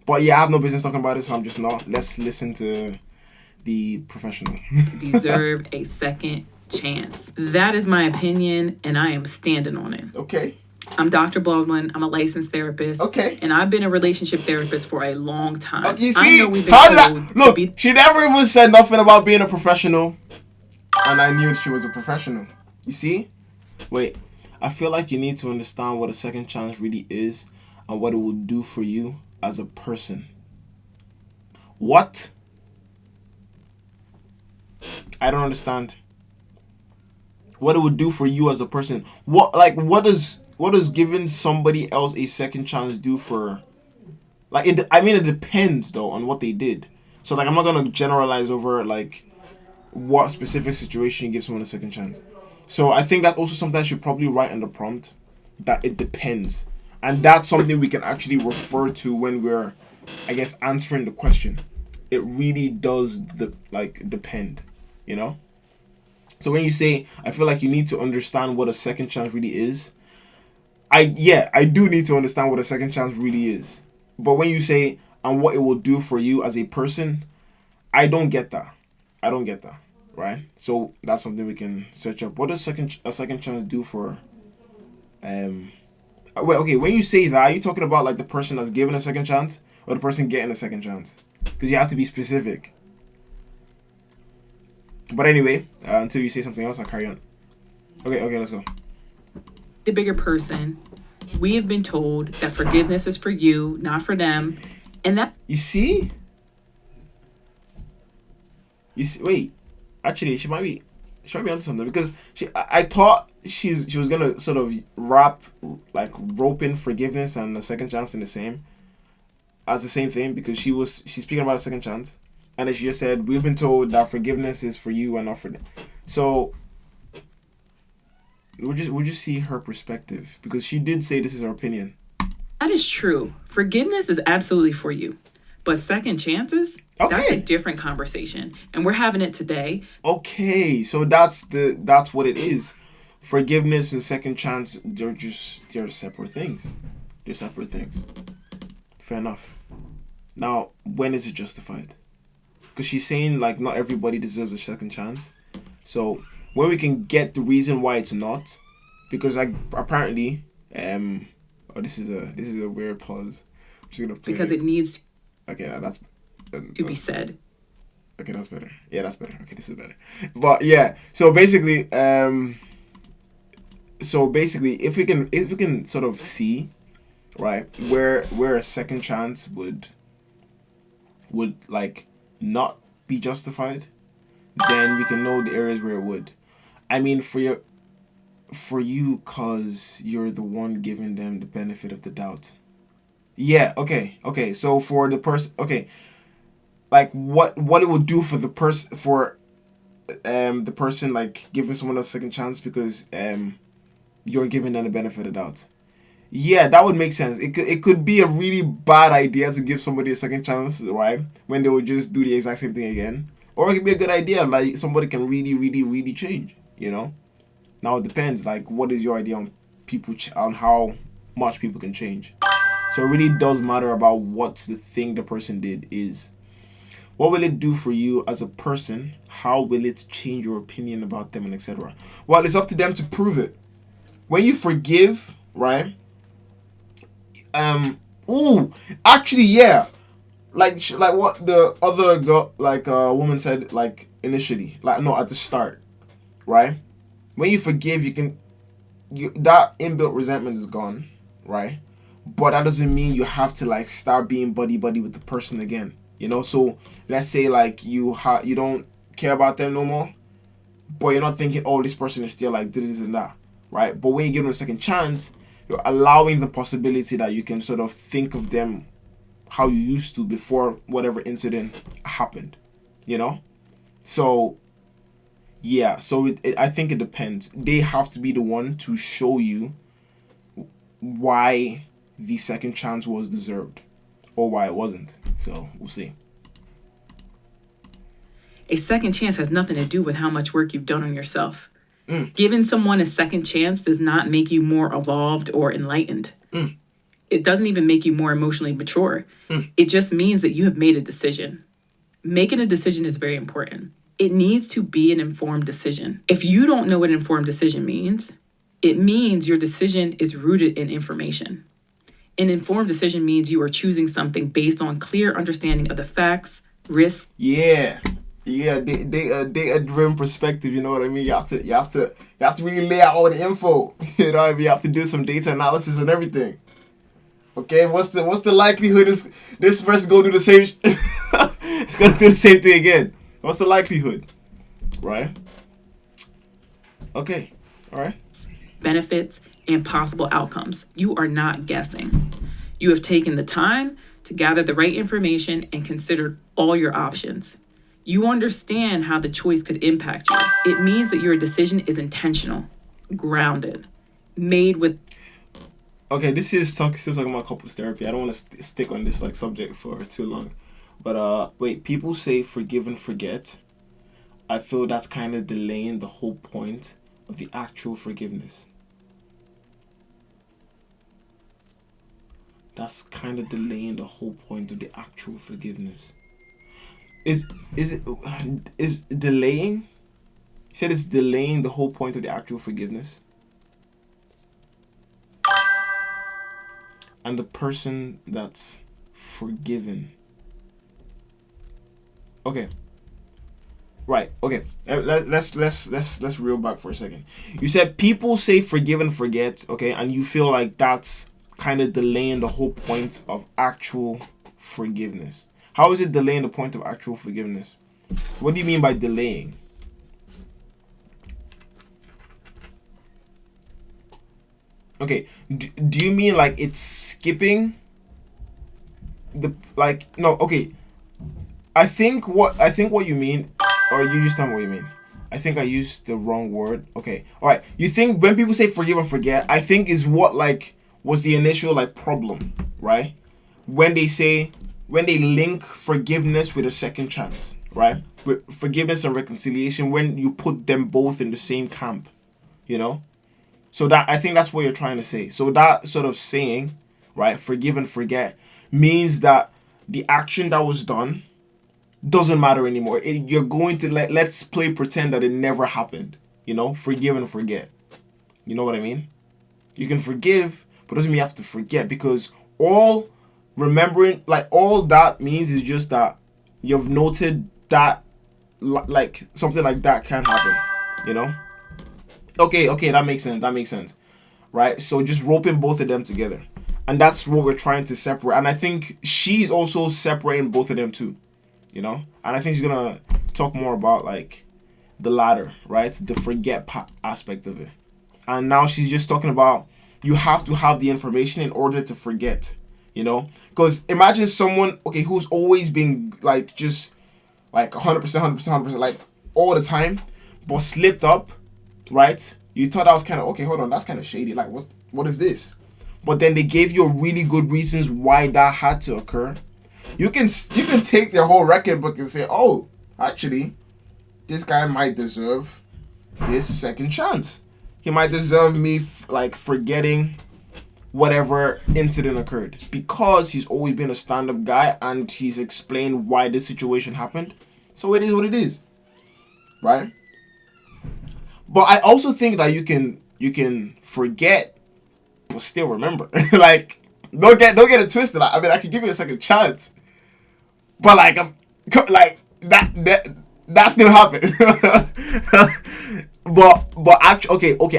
But yeah, I have no business talking about it, so I'm just not. Let's listen to the professional. Deserve a second chance. That is my opinion, and I am standing on it. Okay. I'm Dr. Baldwin. I'm a licensed therapist. Okay. And I've been a relationship therapist for a long time. You see, I know we've been look, she never even said nothing about being a professional, and I knew she was a professional. You see? Wait, I feel like you need to understand what a second chance really is and what it will do for you as a person. What? I don't understand. What it would do for you as a person. What does giving somebody else a second chance do for, like, it depends though on what they did. So like, I'm not gonna generalize over like what specific situation you give someone a second chance. So I think that's also something I should probably write in the prompt, that it depends. And that's something we can actually refer to when we're, I guess, answering the question. It really does depend, you know? So when you say, I feel like you need to understand what a second chance really is, I do need to understand what a second chance really is. But when you say, and what it will do for you as a person, I don't get that. Right? So that's something we can search up. What does a second chance do for a Wait, okay, when you say that, are you talking about like the person that's given a second chance or the person getting a second chance? Because you have to be specific. But anyway, until you say something else, I'll carry on. Okay, let's go. The bigger person, we have been told that forgiveness is for you, not for them. And that You see? Wait, actually, she might be onto something because I thought she was gonna sort of rope in forgiveness and a second chance in the same thing, because she's speaking about a second chance, and then she just said we've been told that forgiveness is for you and not for them. So we'll just see her perspective, because she did say this is her opinion. that is true. Forgiveness is absolutely for you. But second chances, that's a different conversation. And we're having it today. Okay, so that's what it is. Forgiveness and second chance, they're separate things. They're separate things. Fair enough. Now, when is it justified? Because she's saying like not everybody deserves a second chance. So when we can get the reason why it's not, because like apparently, this is a weird pause. I'm just gonna play Because it needs Okay, that's to be said. Okay, that's better. Yeah, that's better. Okay, this is better. But yeah, so basically, if we can sort of see, right, where a second chance would like not be justified, then we can know the areas where it would. I mean, for you, cause you're the one giving them the benefit of the doubt. Yeah, okay. So for the person, okay, like what it would do for the person like giving someone a second chance because you're giving them the benefit of the doubt. Yeah, that would make sense. It could be a really bad idea to give somebody a second chance, right? When they would just do the exact same thing again, or it could be a good idea, like somebody can really, really, really change. You know. Now it depends. Like, what is your idea on people on how much people can change? So it really does matter about what the thing the person did is. What will it do for you as a person? How will it change your opinion about them, and etc.? Well, it's up to them to prove it. When you forgive, right? Actually, yeah. Like what the other girl, woman said, like initially, like no, at the start, right? When you forgive, that inbuilt resentment is gone, right? But that doesn't mean you have to like start being buddy with the person again, you know. So let's say like you don't care about them no more, but you're not thinking, oh, this person is still like this and that, right? But when you give them a second chance, you're allowing the possibility that you can sort of think of them how you used to before whatever incident happened, you know. So yeah, so I think it depends. They have to be the one to show you why the second chance was deserved or why it wasn't. So we'll see. A second chance has nothing to do with how much work you've done on yourself. Giving someone a second chance does not make you more evolved or enlightened. It doesn't even make you more emotionally mature. It just means that you have made a decision. Making a decision is very important. It needs to be an informed decision. If you don't know what informed decision means, it means your decision is rooted in information. An informed decision means you are choosing something based on clear understanding of the facts, risks. Yeah, data-driven perspective. You know what I mean? You have to really lay out all the info. You know what I mean? You have to do some data analysis and everything. Okay, what's the likelihood is this person gonna do the same? It's gonna do the same thing again. What's the likelihood? Right? Okay. All right. Benefits, and possible outcomes. You are not guessing. You have taken the time to gather the right information and considered all your options. You understand how the choice could impact you. It means that your decision is intentional, grounded, made with... Okay, this is still talking about couples therapy. I don't want to stick on this like subject for too long. But wait, people say forgive and forget. I feel that's kind of delaying the whole point of the actual forgiveness. That's kind of delaying the whole point of the actual forgiveness. Is delaying? You said it's delaying the whole point of the actual forgiveness? and the person that's forgiven. Okay. Right. Okay. Let's reel back for a second. You said people say forgive and forget. Okay, and you feel like that's kind of delaying the whole point of actual forgiveness. How is it delaying the point of actual forgiveness? What do you mean by delaying? Okay. Do you mean like it's skipping the like? No. Okay. I think what you mean, or you just tell me what you mean. I think I used the wrong word. Okay, all right. You think when people say forgive and forget, I think is what like was the initial like problem, right? When they link forgiveness with a second chance, right? With forgiveness and reconciliation, when you put them both in the same camp, you know. So that I think that's what you're trying to say. So that sort of saying, right, forgive and forget, means that the action that was done doesn't matter anymore. You're going to let's play pretend that it never happened. You know, forgive and forget. You know what I mean? You can forgive, but doesn't mean you have to forget, because all remembering, like all that means is just that you've noted that like something like that can happen. You know? Okay, that makes sense. Right? So just roping both of them together. And that's what we're trying to separate. And I think she's also separating both of them too. You know, and I think she's gonna talk more about like the latter, right? The forget aspect of it. And now she's just talking about you have to have the information in order to forget, you know? Because imagine someone, okay, who's always been like just like 100%, like all the time, but slipped up, right? You thought that was kind of, okay, hold on, that's kind of shady. Like, what is this? But then they gave you a really good reasons why that had to occur. You can take their whole record book and say, oh, actually, this guy might deserve this second chance. He might deserve me like forgetting whatever incident occurred, because he's always been a stand-up guy and he's explained why this situation happened. So it is what it is, right? But I also think that you can forget but still remember. Like, don't get it twisted. I mean, I can give you a second chance, but like that still happened. but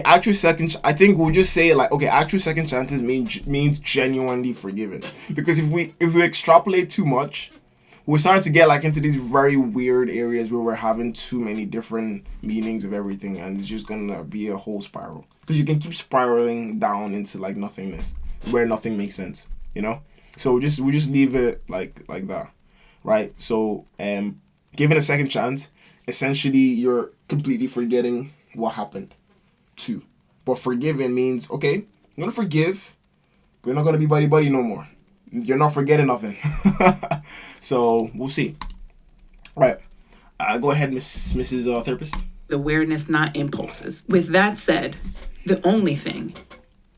actual second. I think we'll just say like, okay, actual second chances means genuinely forgiven. Because if we extrapolate too much, we're starting to get like into these very weird areas where we're having too many different meanings of everything, and it's just gonna be a whole spiral. Because you can keep spiraling down into like nothingness, where nothing makes sense, you know. So we just leave it like that, right? So given a second chance, essentially you're completely forgetting what happened too. But forgiving means, okay, I'm gonna forgive, but we're not gonna be buddy no more. You're not forgetting nothing. So we'll see. Right. Go ahead, Mrs. Therapist. Awareness, not impulses. With that said, the only thing,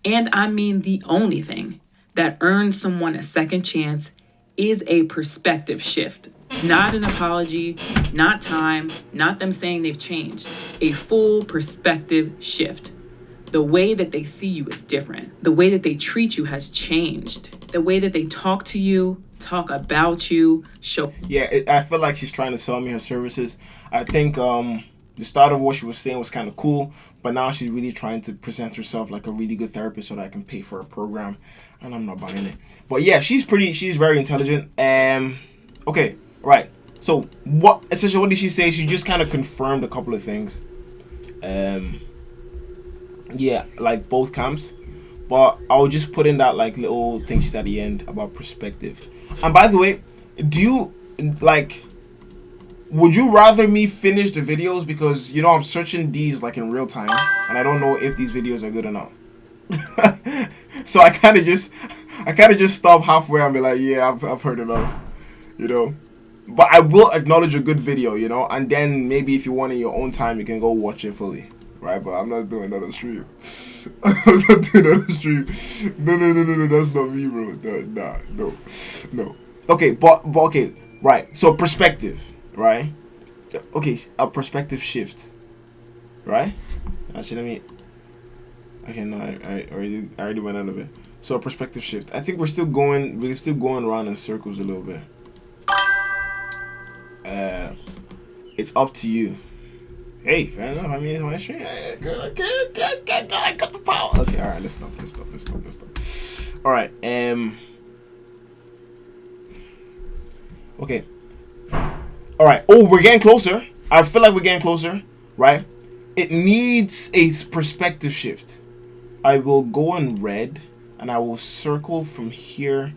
and I mean the only thing, that earns someone a second chance is a perspective shift. Not an apology, not time, not them saying they've changed. A full perspective shift. The way that they see you is different. The way that they treat you has changed. The way that they talk to you, talk about you, show. Yeah, I feel like she's trying to sell me her services. I think the start of what she was saying was kind of cool, but now she's really trying to present herself like a really good therapist so that I can pay for a program, and I'm not buying it. But yeah, she's very intelligent. Okay, right. So what did she say? She just kind of confirmed a couple of things. Yeah, like both camps. But I'll just put in that like little thing she said at the end about perspective. And by the way, do you like, would you rather me finish the videos? Because, you know, I'm searching these like in real time and I don't know if these videos are good or not. So I kind of just stop halfway and be like, yeah, I've heard enough, you know. But I will acknowledge a good video, you know, and then maybe if you want in your own time, you can go watch it fully. Right, but I'm not doing that on stream. I'm not doing that on stream. No, that's not me, bro. No. Okay, but okay, right. So perspective, right? Okay, a perspective shift, right? Actually, let me. Okay, no, I already went out of it. So a perspective shift. I think we're still going around in circles a little bit. It's up to you. Hey, fair enough. I mean, it's my stream. I got the power. Okay, all right. Let's stop. All right. Okay. All right. Oh, we're getting closer. I feel like we're getting closer, right? It needs a perspective shift. I will go in red, and I will circle from here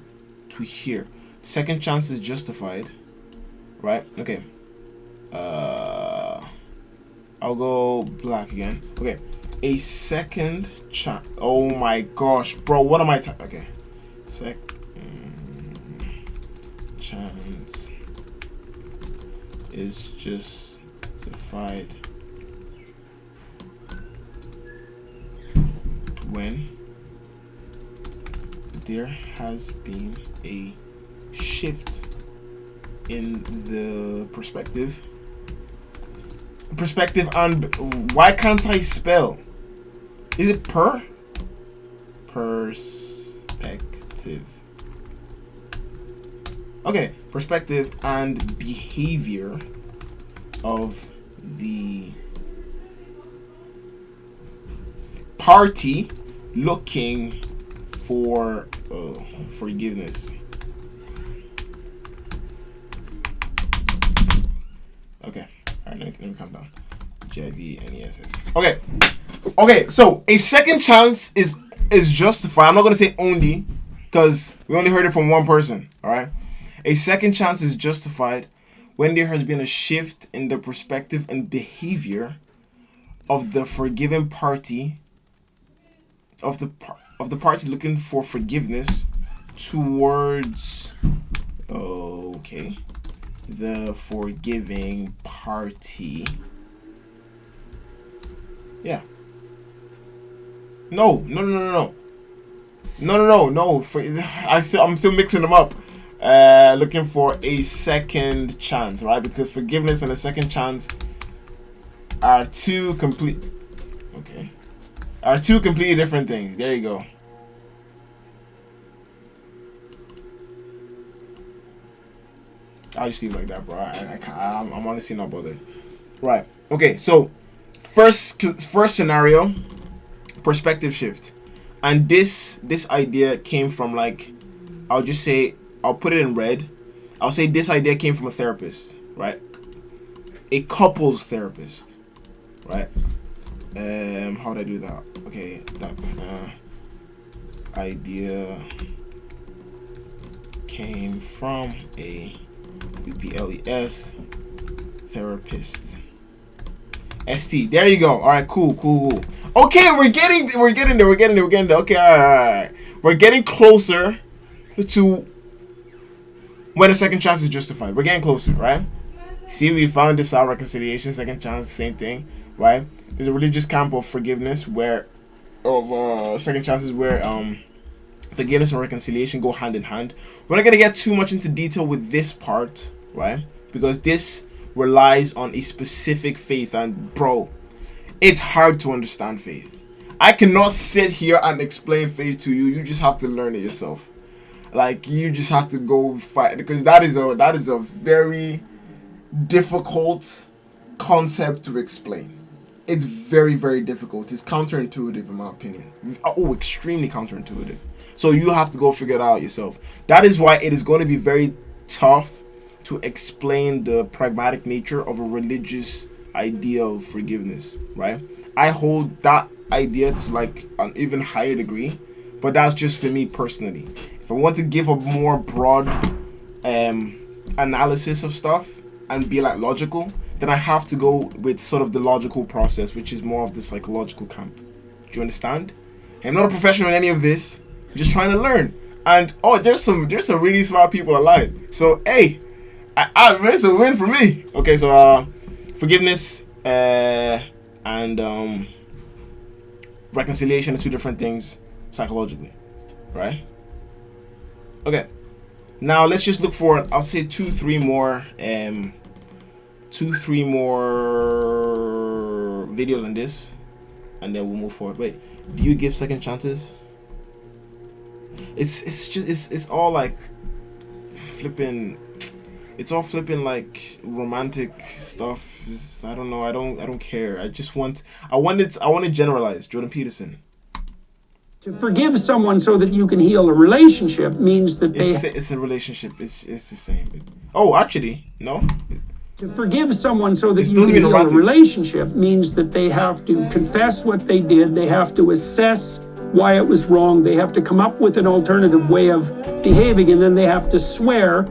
to here. Second chance is justified, right? Okay. I'll go black again. Okay. A second chance. Oh my gosh, bro. What am I okay. Chance is justified when there has been a shift in the perspective. And why can't I spell? Is it perspective? Okay, perspective and behavior of the party looking for forgiveness. Okay, all right, let me calm down. GIVNESS. Okay. So a second chance is justified. I'm not gonna say only, because we only heard it from one person. All right. A second chance is justified when there has been a shift in the perspective and behavior of the forgiven party, of the party looking for forgiveness towards the forgiving party. Yeah. No. I'm still mixing them up. Looking for a second chance, right? Because forgiveness and a second chance are two completely different things. There you go. I'll just leave it like that, bro. I'm honestly not bothered. Right. Okay. So first scenario, perspective shift, and this idea came from, like, I'll put it in red. I'll say this idea came from a therapist, right? A couples therapist, right? How do I do that? Okay, that idea came from a UPLES therapist. ST. There you go. All right, cool. Okay, we're getting there. Okay, all right. We're getting closer to when a second chance is justified. We're getting closer, right? See, we found this out. Reconciliation, second chance, same thing, right? There's a religious camp of forgiveness second chances where forgiveness and reconciliation go hand in hand. We're not gonna get too much into detail with this part, right? Because this relies on a specific faith, and bro, it's hard to understand faith. I cannot sit here and explain faith to you. You just have to learn it yourself. Like, you just have to go fight, because that is a very difficult concept to explain. It's very, very difficult. It's counterintuitive in my opinion. Oh, extremely counterintuitive. So you have to go figure it out yourself. That is why it is going to be very tough to explain the pragmatic nature of a religious idea of forgiveness, right? I hold that idea to like an even higher degree, but that's just for me personally. If I want to give a more broad analysis of stuff and be like logical, then I have to go with sort of the logical process, which is more of the psychological camp. Do you understand? I'm not a professional in any of this. I'm just trying to learn. And there's some really smart people online. So hey, it's a win for me. Okay, so forgiveness and reconciliation are two different things psychologically, right? Okay, now let's just look for, I'll say two, three more videos on this, and then we'll move forward. Wait, do you give second chances? it's all like flipping. It's all flipping like romantic stuff. I don't know. I don't care. I want to generalize. Jordan Peterson. To forgive someone so that you can heal a relationship means that it's a relationship. It's the same. Oh, actually, no. To forgive someone so that It you doesn't can mean heal a romantic. relationship means that they have to confess what they did. They have to assess why it was wrong. They have to come up with an alternative way of behaving, and then they have to swear.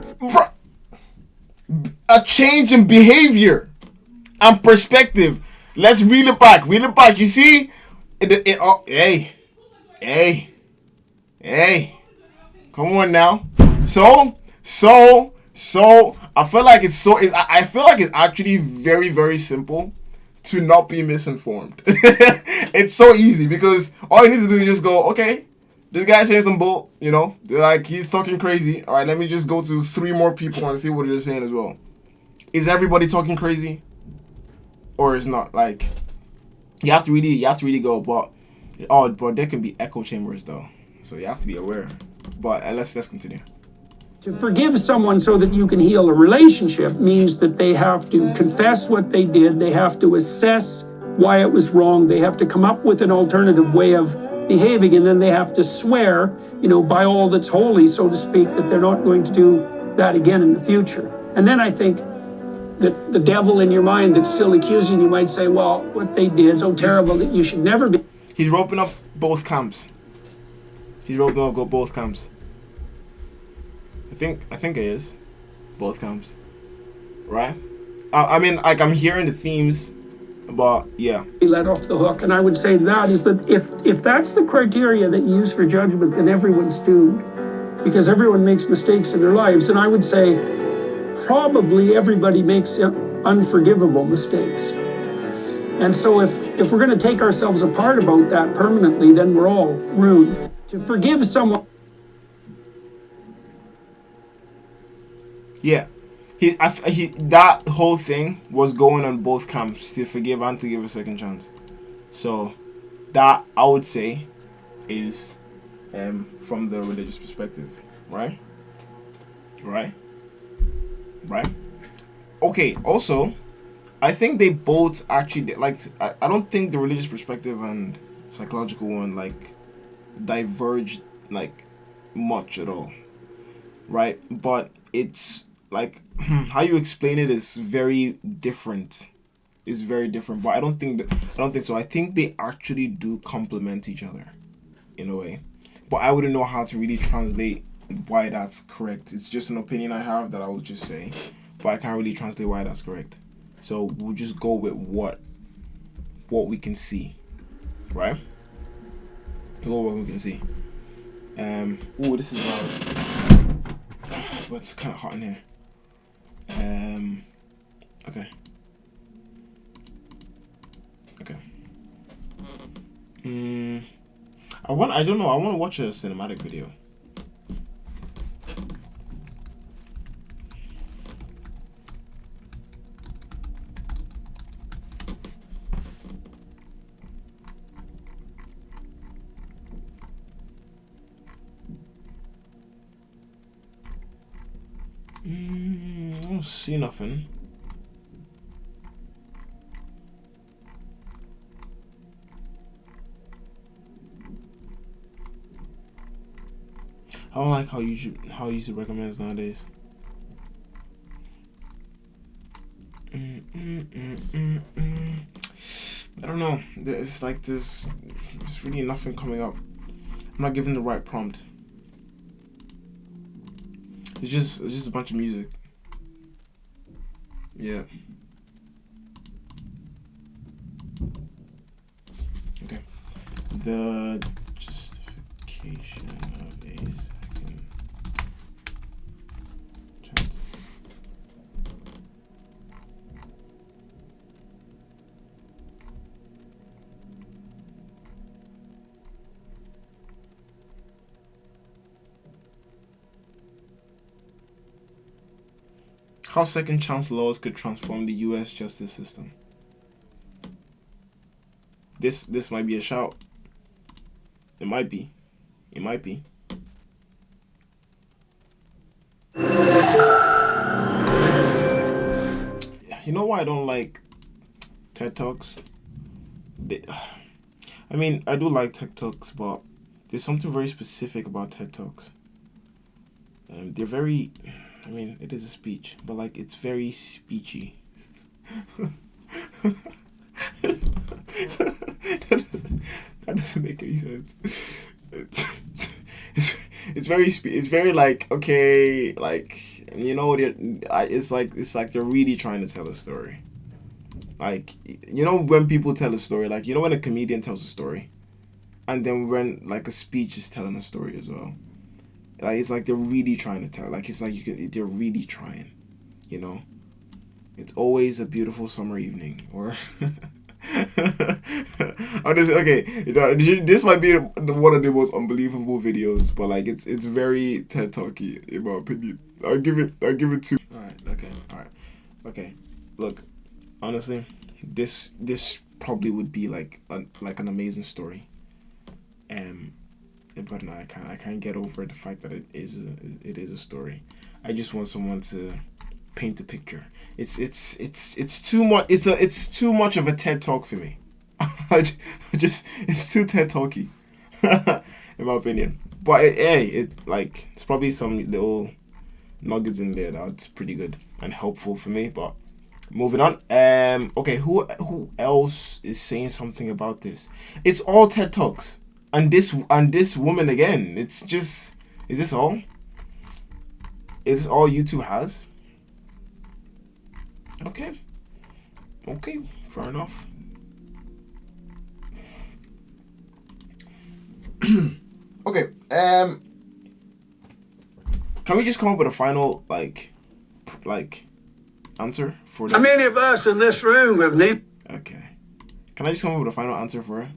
A change in behavior and perspective. Let's reel it back. Reel it back. You see? Hey. Come on now. So. I feel like I feel like it's actually very, very simple to not be misinformed. It's so easy because all you need to do is just go, okay, this guy's saying some bull, like he's talking crazy. All right, let me just go to 3 more people and see what they're saying as well. Is everybody talking crazy, or is not? Like, you have to really go. But there can be echo chambers though, so you have to be aware. But let's continue. To forgive someone so that you can heal a relationship means that they have to confess what they did. They have to assess why it was wrong. They have to come up with an alternative way of behaving, and then they have to swear, by all that's holy, so to speak, that they're not going to do that again in the future. And then I think that the devil in your mind that's still accusing you might say, well, what they did is so terrible that you should never be. He's roping up both camps. I think it is both camps, right? I mean, like, I'm hearing the themes, but yeah. Be let off the hook, and I would say that is that if that's the criteria that you use for judgment, then everyone's doomed, because everyone makes mistakes in their lives, and I would say probably everybody makes unforgivable mistakes. And so if we're going to take ourselves apart about that permanently, then we're all ruined. To forgive someone. Yeah, that whole thing was going on both camps, to forgive and to give a second chance. So that, I would say, is from the religious perspective, right? Okay. Also, I think they both actually I don't think the religious perspective and psychological one diverge much at all, right? But it's like how you explain it is very different. But I don't think so. I think they actually do complement each other in a way, but I wouldn't know how to really translate why that's correct. It's just an opinion I have that I would just say, but I can't really translate why that's correct. So we'll just go with what we can see, right? Go with what we can see. This is loud, but it's kind of hot in here. Okay. I want to watch a cinematic video. I don't see nothing. I don't like how YouTube recommends nowadays. I don't know. It's like there's really nothing coming up. I'm not giving the right prompt. It's just a bunch of music. Yeah. Okay. The justification of a second chance. How second chance laws could transform the U.S. justice system. This might be a shout. It might be. You know why I don't like TED Talks? I mean, I do like TED Talks, but there's something very specific about TED Talks. They're very, I mean, it is a speech, but like it's very speechy. That doesn't make any sense. It's very like, okay, like, you know, it's like they're really trying to tell a story. Like, you know, when people tell a story, like, you know, when a comedian tells a story, and then when like a speech is telling a story as well. Like, it's like they're really trying to tell. Like, it's like they're really trying, you know. It's always a beautiful summer evening, or okay, you know, this might be one of the most unbelievable videos, but like it's very TED Talky in my opinion. I'll give it 2. All right. Okay. Look, honestly, this probably would be like an amazing story. But no, I can't get over the fact that it is a story. I just want someone to paint a picture. It's too much. It's too much of a TED Talk for me. It's too TED Talky, in my opinion. But it's probably some little nuggets in there that's pretty good and helpful for me. But moving on. Okay, who else is saying something about this? It's all TED Talks. And this woman again. It's just, is this all? Is this all YouTube has? Okay, fair enough. Okay, can we just come up with a final like answer for that? How many of us in this room have need? Okay, can I just come up with a final answer for it?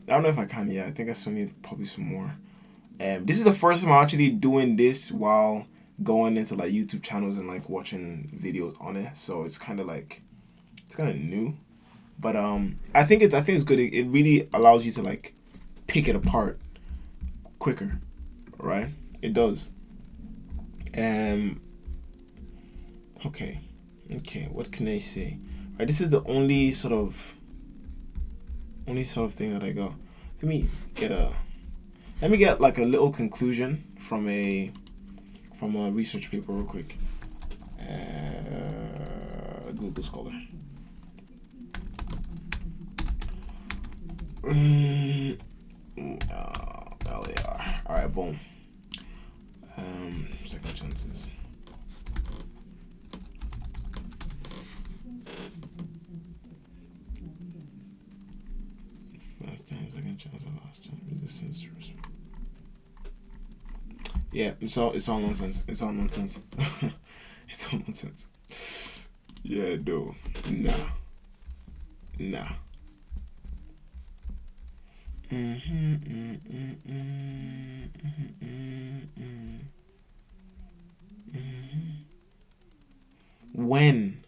I don't know if I can. Yeah, I think I still need probably some more. This is the first time I'm actually doing this while going into like YouTube channels and like watching videos on it. So it's kind of new, but I think it's good. It really allows you to like pick it apart quicker, right? It does. Okay. What can I say? Right, this is the only sort of thing that I got. Let me get like a little conclusion from a research paper real quick. Google Scholar. There we are. All right, boom. Second chances. Second chance, last chance, resistance. Yeah, it's all nonsense. It's all nonsense. It's all nonsense. Yeah, no. Nah. When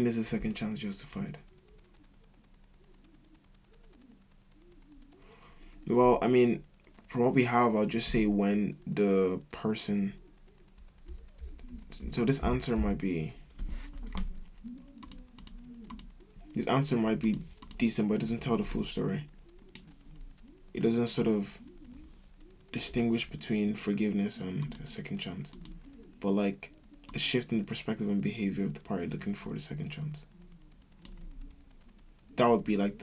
is a second chance justified? Well, I mean, from what we have, I'll just say when the person. So this answer might be decent, but it doesn't tell the full story. It doesn't sort of distinguish between forgiveness and a second chance, but like a shift in the perspective and behavior of the party looking for the second chance. That would be like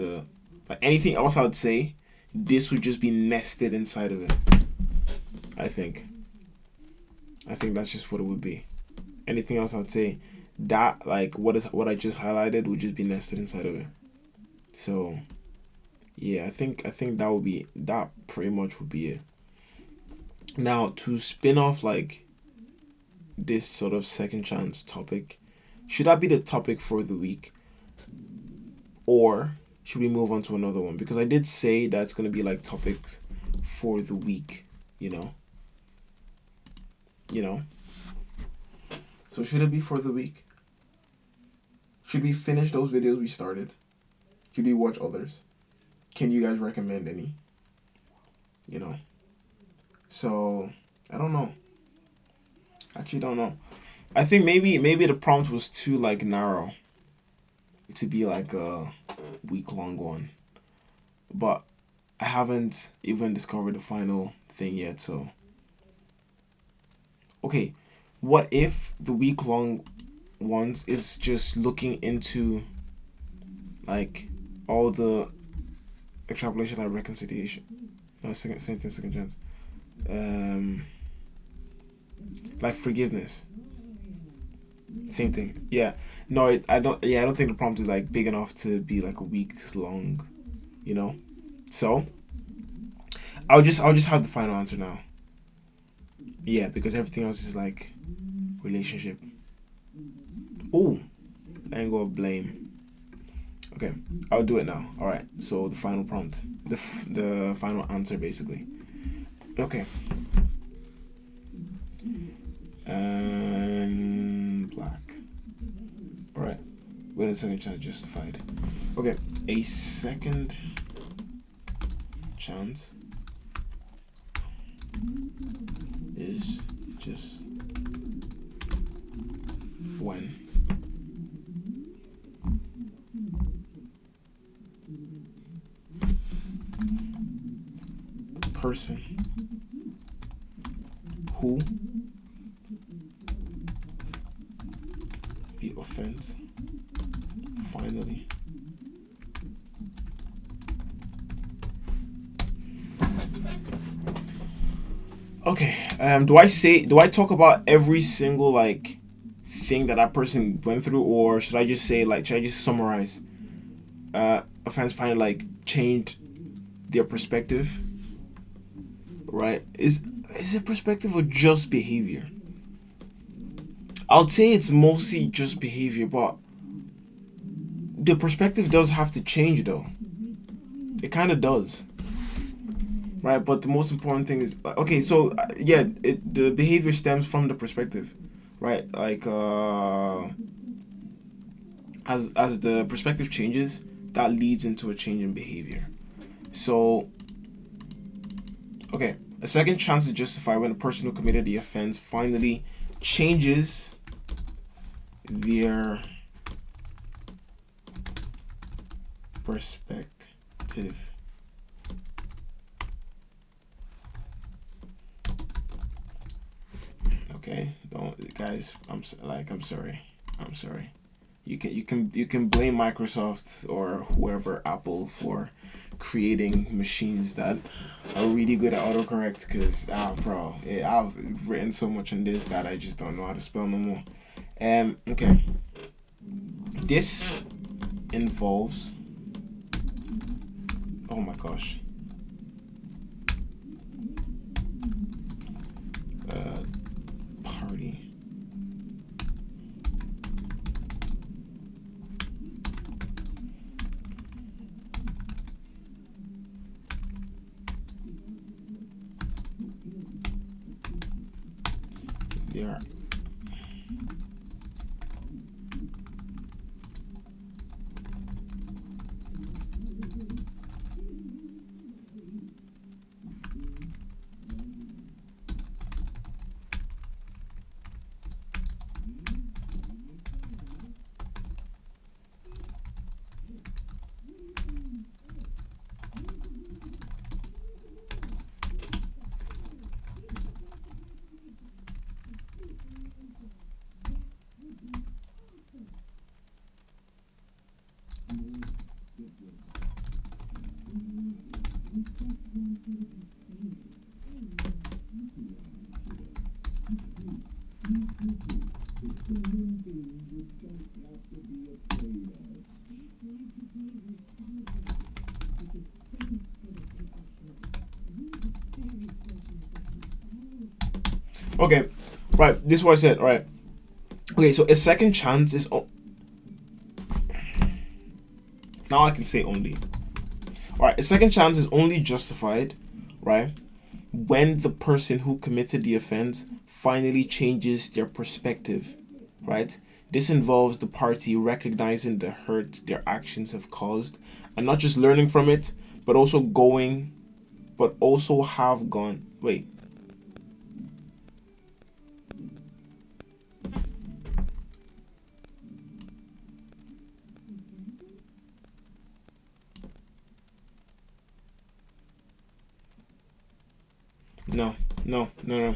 anything else I would say. This would just be nested inside of it. I think that's just what it would be. Anything else I'd say, that like what I just highlighted would just be nested inside of it. So yeah, I think that pretty much would be it. Now, to spin off like this sort of second chance topic, should that be the topic for the week, or should we move on to another one? Because I did say that's going to be like topics for the week, you know. So should it be for the week? Should we finish those videos we started? Should we watch others? Can you guys recommend any? So I don't know. Actually don't know. I think maybe the prompt was too like narrow to be like a week-long one, but I haven't even discovered the final thing yet. So, okay, what if the week-long ones is just looking into like all the extrapolation and reconciliation? No, same thing, second chance. Like forgiveness. Same thing. Yeah. No, I don't. Yeah, I don't think the prompt is like big enough to be like a week's long. You know. So I'll just have the final answer now. Yeah, because everything else is like relationship. Oh, angle of blame. Okay, I'll do it now. All right. So the final prompt, the final answer, basically. Okay. And black. All right. Wait a second chance justified. Okay, a second chance is just when person who the offense finally okay. Do I talk about every single like thing that person went through, or should I just say like should I just summarize? Offense finally like changed their perspective, right? Is it perspective or just behavior? I'll say it's mostly just behavior, but the perspective does have to change though. It kind of does. Right, but the most important thing is okay. So the behavior stems from the perspective, right? Like as the perspective changes, that leads into a change in behavior. So, okay, a second chance is justified when the person who committed the offense finally changes their perspective. Okay, don't guys. I'm sorry. You can blame Microsoft or whoever, Apple, for creating machines that are really good at autocorrect. Cause bro, I've written so much in this that I just don't know how to spell no more. Okay. This involves. Oh my gosh. Party. There. Okay, right. This is what I said. Right. Okay, so a second chance is. Now I can say only. Alright, a second chance is only justified, right, when the person who committed the offense finally changes their perspective, right? This involves the party recognizing the hurt their actions have caused and not just learning from it, but also have gone. Wait. No, no, no.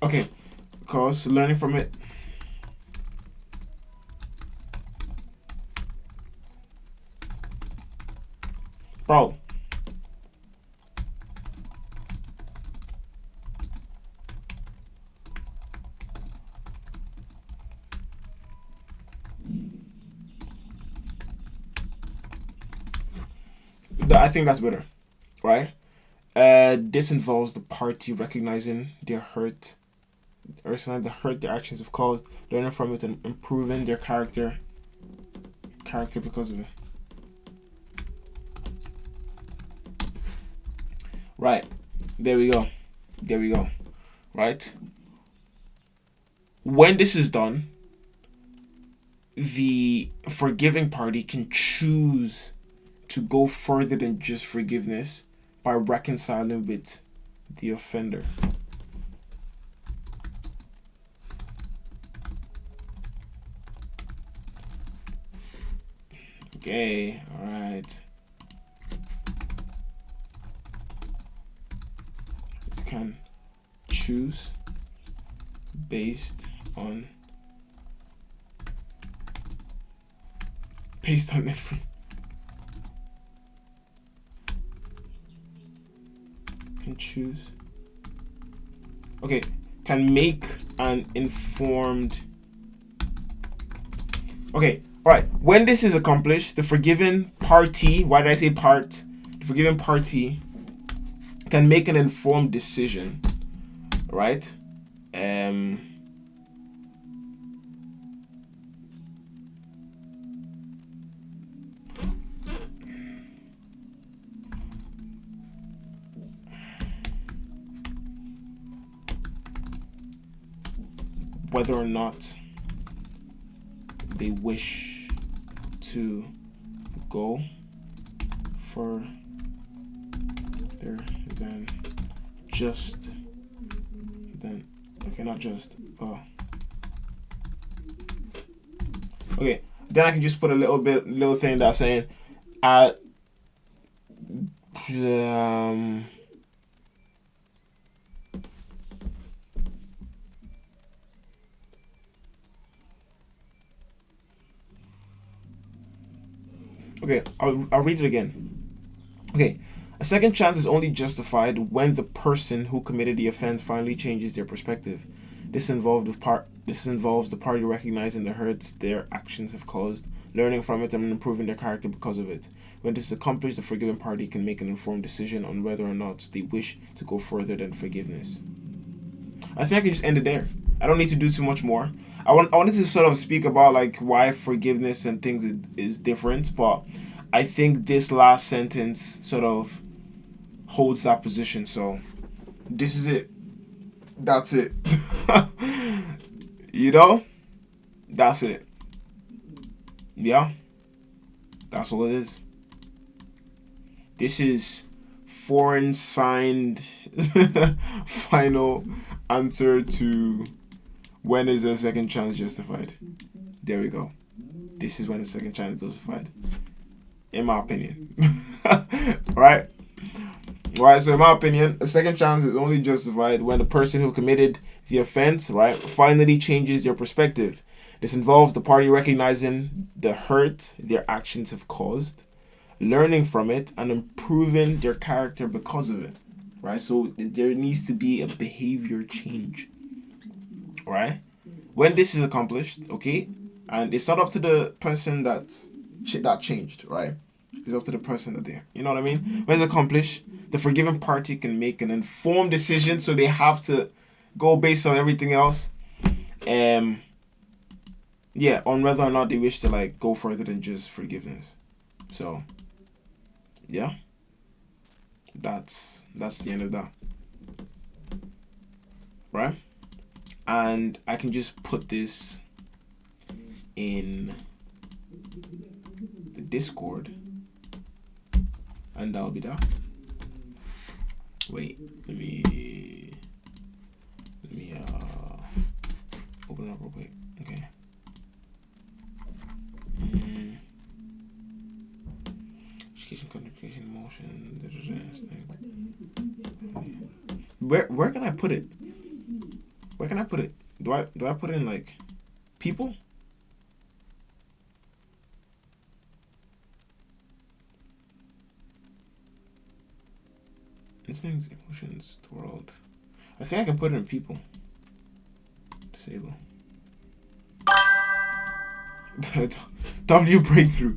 Okay, because learning from it. Bro. I think that's better, right? This involves the party recognizing their hurt, or something the hurt their actions have caused, learning from it and improving their character because of it. Right. There we go. There we go. Right? When this is done, the forgiving party can choose to go further than just forgiveness by reconciling with the offender. Okay, all right. You can choose based on every. Can choose. Okay, can make an informed. Okay, all right. When this is accomplished, the forgiven party. Why did I say part? The forgiven party can make an informed decision, right? Whether or not they wish to go further than just then. Okay, not just. Okay, then I can just put a little thing that's saying, okay, I'll read it again. Okay, a second chance is only justified when the person who committed the offense finally changes their perspective. This involves the party recognizing the hurts their actions have caused, learning from it, and improving their character because of it. When this is accomplished, the forgiven party can make an informed decision on whether or not they wish to go further than forgiveness. I think I can just end it there. I don't need to do too much more. I wanted to sort of speak about like why forgiveness and things is different, but I think this last sentence sort of holds that position. So this is it. That's it. You know? That's it. Yeah. That's all it is. This is foreign signed final answer to when is a second chance justified. There we go. This is when a second chance is justified. In my opinion. Alright? Alright, so in my opinion, a second chance is only justified when the person who committed the offense, right, finally changes their perspective. This involves the party recognizing the hurt their actions have caused, learning from it, and improving their character because of it. Right? So there needs to be a behavior change. Right? When this is accomplished, okay, and it's not up to the person that changed, right? It's up to the person that you know what I mean? When it's accomplished, the forgiven party can make an informed decision, so they have to go based on everything else. Yeah, on whether or not they wish to like go further than just forgiveness. So, yeah. That's the end of that. Right? And I can just put this in the Discord. And And that'll be that. Wait, let me open it up real quick. Okay. Education, communication, motion. Where can I put it? Where can I put it? Do I put it in like people? Instincts, emotions, the world. I think I can put it in people. Disable. W breakthrough.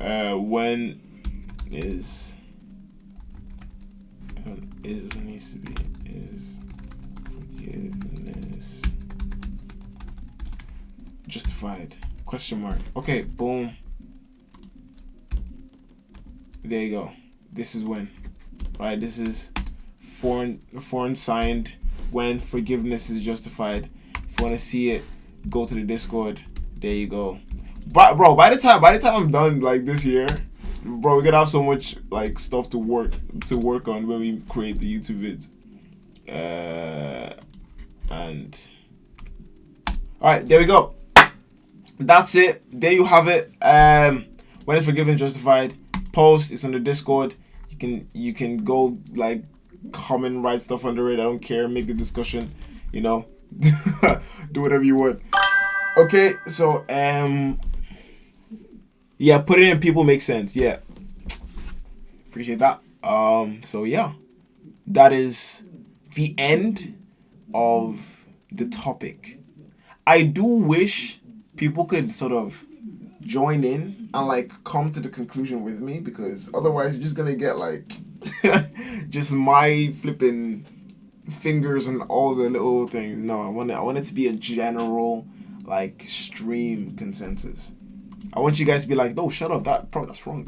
When is needs to be is forgiveness justified? Question mark. Okay, boom. There you go. This is when. Right, this is foreign signed when forgiveness is justified. If you want to see it, go to the Discord. There you go. But bro, by the time I'm done like this year, bro, we're gonna have so much like stuff to work on when we create the YouTube vids. And alright, there we go. That's it. There you have it. When is forgiveness justified? Post, it's on the Discord. You can go like comment, write stuff under it. I don't care. Make the discussion, you know. Do whatever you want. Okay, so yeah, put it in people makes sense. Yeah, appreciate that. So yeah, that is the end of the topic. I do wish people could sort of join in and like come to the conclusion with me, because otherwise you're just gonna get like just my flipping fingers and all the little things. No, I want it to be a general like stream consensus. I want you guys to be like, no, shut up, that's wrong.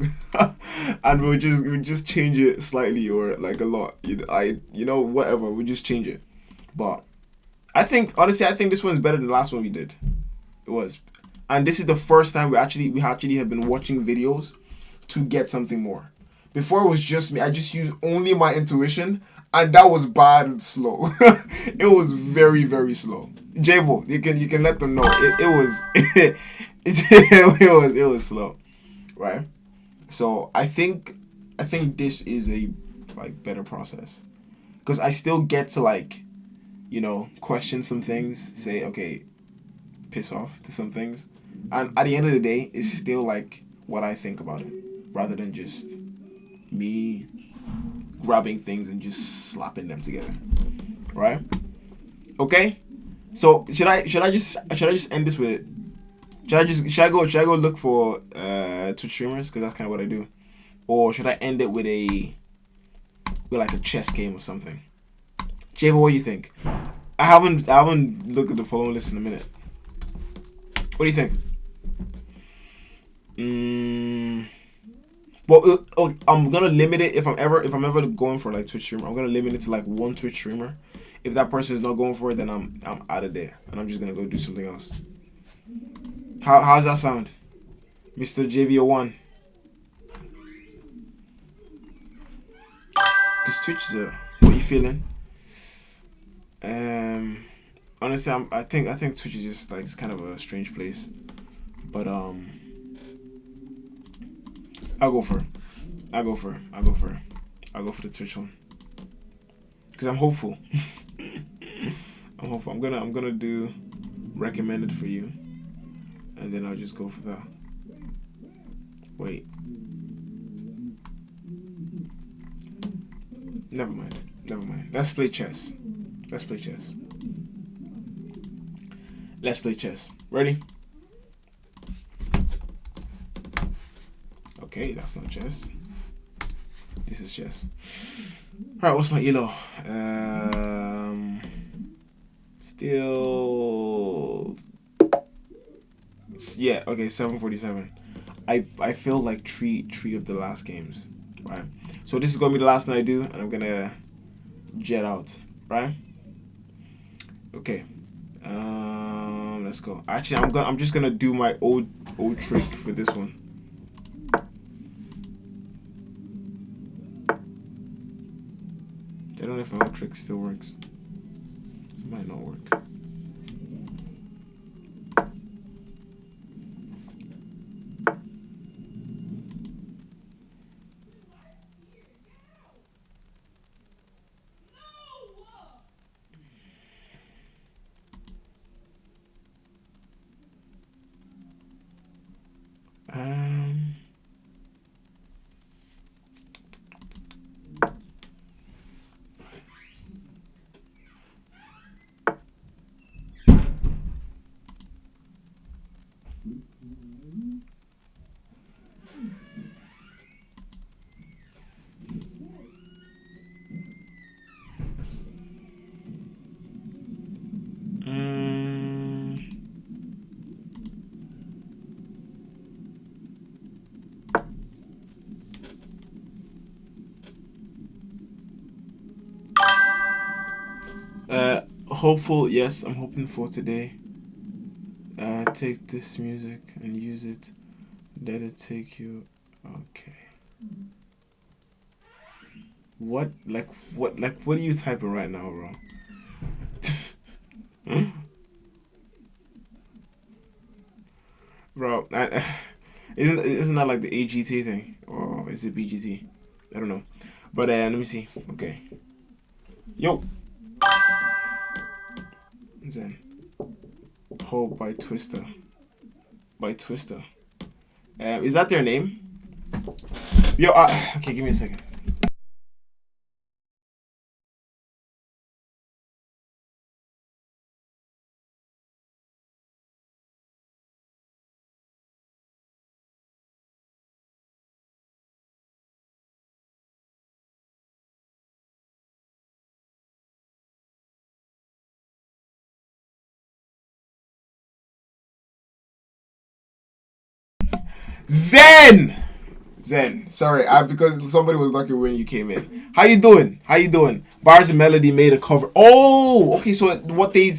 And we'll just change it slightly or like a lot. Whatever, we'll just change it. But honestly I think this one's better than the last one we did. It was. And this is the first time we actually have been watching videos to get something more. Before it was just me. I just used only my intuition, and that was bad and slow. It was very, very slow. Javo, you can let them know it was slow, right? So I think this is a like better process, because I still get to like, question some things, say okay, piss off to some things. And at the end of the day, it's still like what I think about it, rather than just me grabbing things and just slapping them together, right? Okay. So should I just end this with? Should I go look for Twitch streamers, because that's kind of what I do, or should I end it with like a chess game or something? Javo, what do you think? I haven't looked at the following list in a minute. What do you think? Well, I'm gonna limit it if I'm ever going for like Twitch streamer. I'm gonna limit it to like one Twitch streamer. If that person is not going for it, then I'm out of there, and I'm just gonna go do something else. How's that sound, Mr. JV01? This Twitch is what you feeling? Honestly, I think Twitch is just like, it's kind of a strange place, but I'll go for the Twitch one, because I'm hopeful. I'm gonna do recommended for you, and then I'll just go for that. Wait, never mind. Let's play chess. Ready? Okay, that's not chess. This is chess. Alright, what's my elo? Still... Yeah, okay, 747. I failed like three of the last games, right? So this is gonna be the last thing I do, and I'm gonna jet out, right? Okay. Let's go. Actually, I'm just gonna do my old trick for this one. I don't know if my old trick still works. It might not work. Um, mm, hopeful, yes, I'm hoping for today. Take this music and use it. Let it take you. Okay. What what are you typing right now, bro? Bro, isn't that like the AGT thing, or is it BGT? I don't know. But let me see. Okay. Yo. Zen. Hope by Twister. By Twister. Is that their name? Yo. Okay, give me a second. Zen. Sorry, because somebody was lucky when you came in. How you doing? Bars and Melody made a cover. Oh, okay. So what they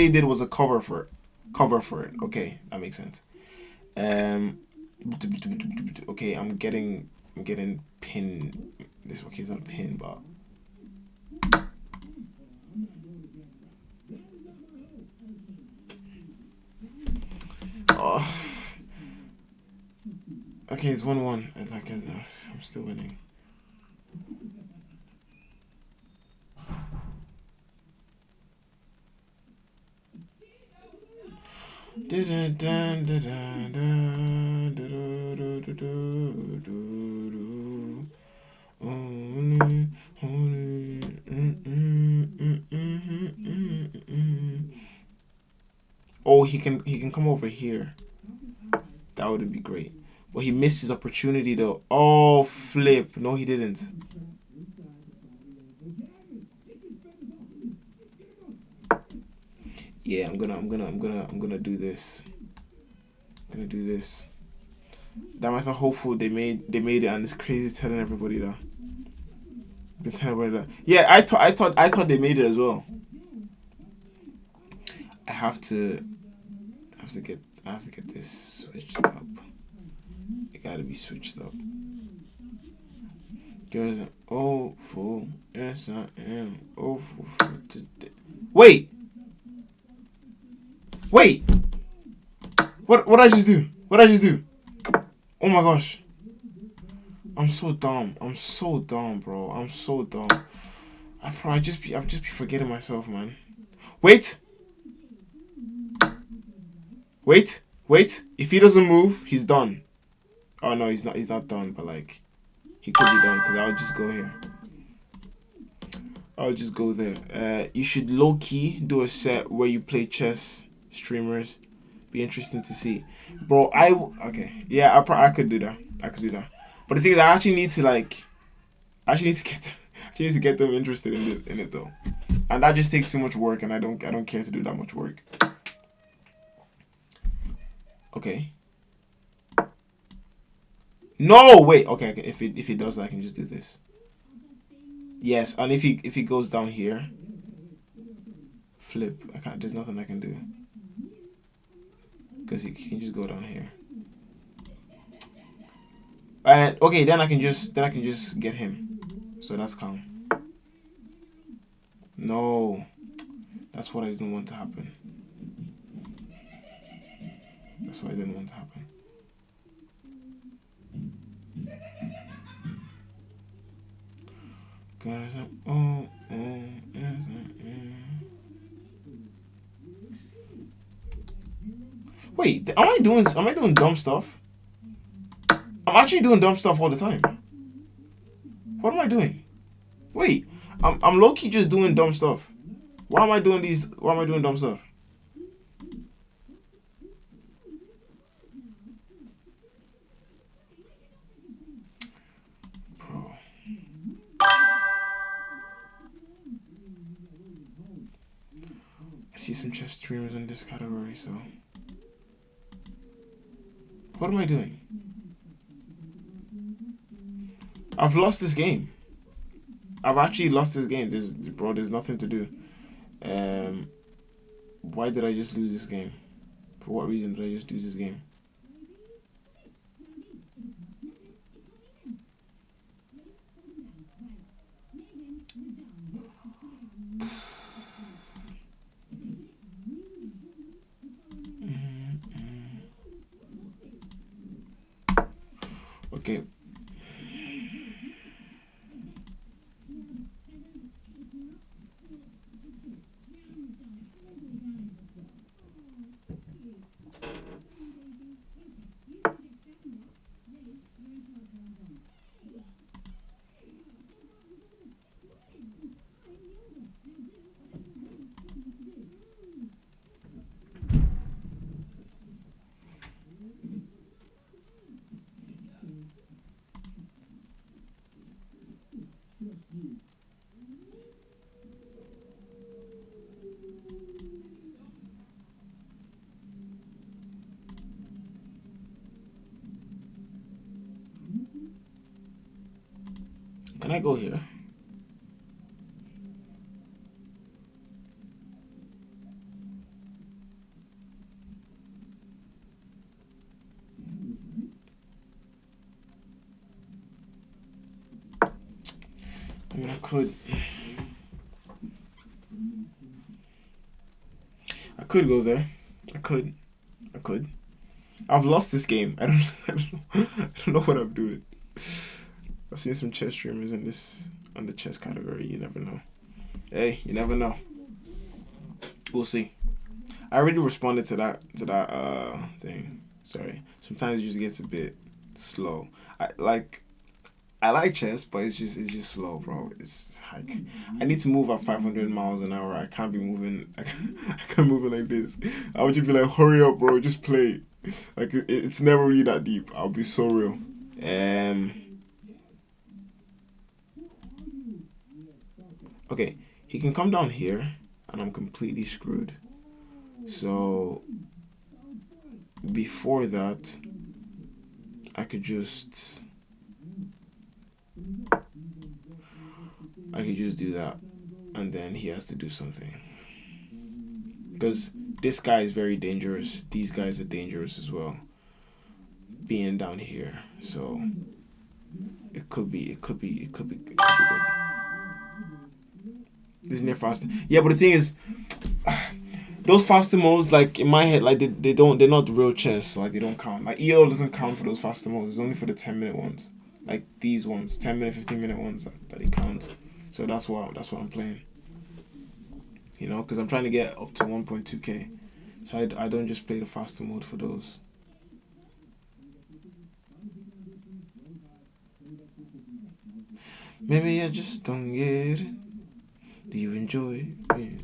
did was a cover for it. Okay, that makes sense. Okay, I'm getting pin. This okay, it's not a pin, but. Oh. Okay, it's 1-1. I'm still winning. Oh, he can come over here. That would be great. But he missed his opportunity though. Oh, flip. No, he didn't. Yeah, I'm gonna do this. I'm gonna do this. Damn, I thought hopeful they made it, and it's crazy telling everybody that. Been telling everybody that. Yeah, I thought they made it as well. I have to get this switched up. It gotta be switched up. Girls are awful. Yes, I am awful for today. Wait. What did I just do? Oh my gosh. I'm so dumb, bro. I'm so dumb. I'll just be forgetting myself, man. Wait. If he doesn't move, he's done. Oh no, he's not done, but like he could be done because I'll just go here. I'll just go there. You should low key do a set where you play chess streamers. Be interesting to see, bro. Okay, yeah, I could do that. But the thing is, I actually need to get them interested in it though, and that just takes too much work, and I don't care to do that much work. Okay. No, wait. Okay. If he does that, I can just do this. Yes, and if he goes down here, flip. I can't. There's nothing I can do because he can just go down here. And okay, then I can just get him. So that's calm. No. That's what I didn't want to happen. That's what I didn't want to happen. Guys, wait, am I doing dumb stuff? I'm actually doing dumb stuff all the time. What am I doing? Wait, I'm low-key just doing dumb stuff. Why am I doing dumb stuff? Bro. I see some chess streamers in this category, so what am I doing? I've lost this game. I've actually lost this game. There's nothing to do. Why did I just lose this game? For what reason did I just lose this game? Okay. Can I go here? I mean, I could. I could go there. I could. I've lost this game. I don't know what I'm doing. I've seen some chess streamers in on the chess category. You never know. Hey, you never know. We'll see. I already responded to that thing. Sorry. Sometimes it just gets a bit slow. I like chess, but it's just slow, bro. It's like I need to move at 500 miles an hour. I can't be moving. I can't move it like this. I would just be like, hurry up, bro. Just play. Like it's never really that deep. I'll be so real. Okay, he can come down here, and I'm completely screwed. So before that, I could just do that, and then he has to do something. Because this guy is very dangerous. These guys are dangerous as well. Being down here, so it could be good. This near faster. Yeah, but the thing is, those faster modes, like in my head, like they're not real chess. Like they don't count. Like ELO doesn't count for those faster modes. It's only for the 10-minute ones. Like these ones, 10-minute, 15-minute ones that it counts. So that's what I'm playing. You know, because I'm trying to get up to 1.2K. So I don't just play the faster mode for those. Maybe I just don't get it. Do you enjoy it?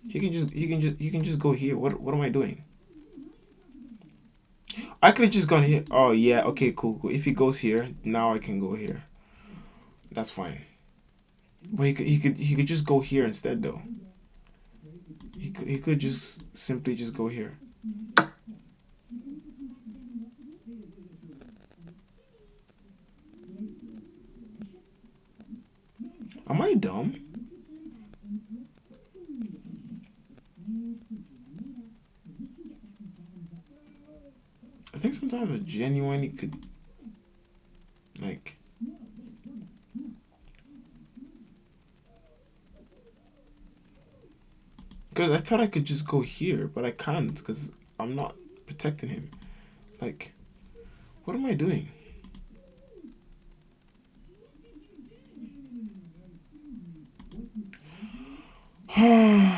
He can just go here. What am I doing? I could have just gone here. Oh yeah, okay, cool. If he goes here, now I can go here. That's fine. But he could just go here instead though. He could just simply just go here. Am I dumb? I think sometimes I genuinely could. Like, because I thought I could just go here, but I can't because I'm not protecting him. Like, what am I doing? Mm.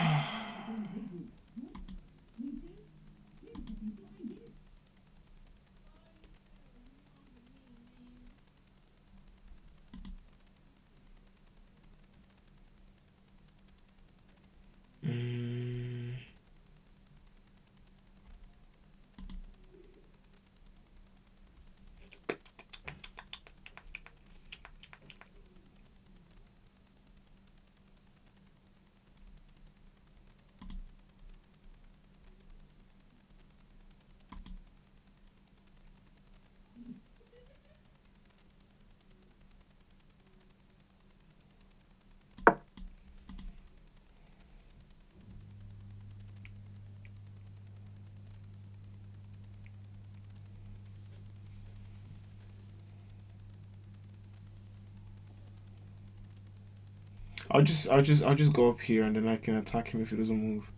I'll just go up here and then I can attack him if he doesn't move.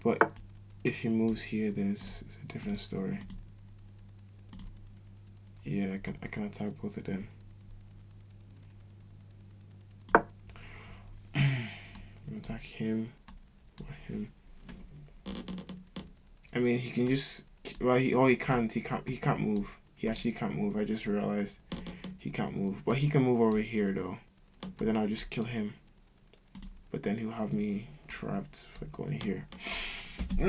But if he moves here, then it's a different story. Yeah, I can attack both of them. Attack him or him. I mean, he can just. Well, he can't. He can't move. He actually can't move. I just realized he can't move. But he can move over here though. But then I'll just kill him. But then he'll have me trapped if I go in here. I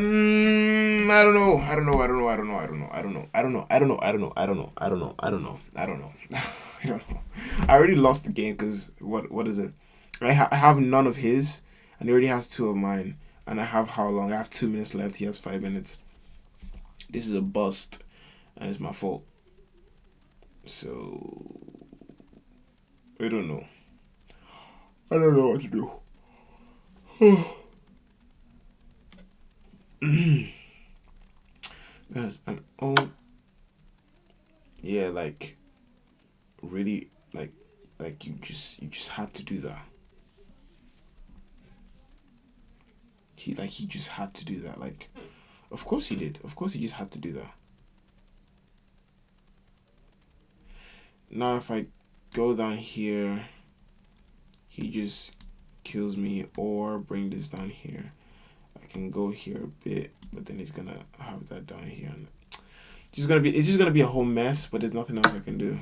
don't know. I already lost the game because what is it? I have none of his, and he already has 2 of mine. And I have how long? I have 2 minutes left. He has 5 minutes. This is a bust, and it's my fault. So I don't know. I don't know what to do. Guys, and yeah, like really, like you just had to do that. He just had to do that. Like, of course he did. Of course he just had to do that. Now if I go down here, he just kills me, or bring this down here. I can go here a bit, but then he's gonna have that down here, and it's just gonna be a whole mess. But there's nothing else I can do.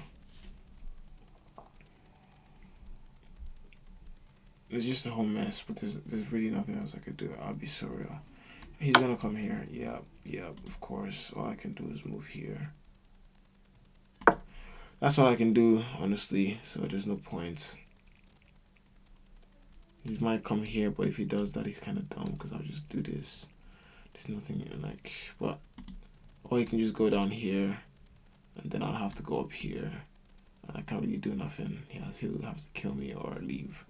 It's just a whole mess, but there's really nothing else I could do. I'll be so real. He's gonna come here. Yep, of course. All I can do is move here. That's all I can do, honestly. So there's no point. He might come here, but if he does that, he's kind of dumb because I'll just do this. There's nothing like, but or he can just go down here, and then I'll have to go up here, and I can't really do nothing. He'll have to kill me or leave.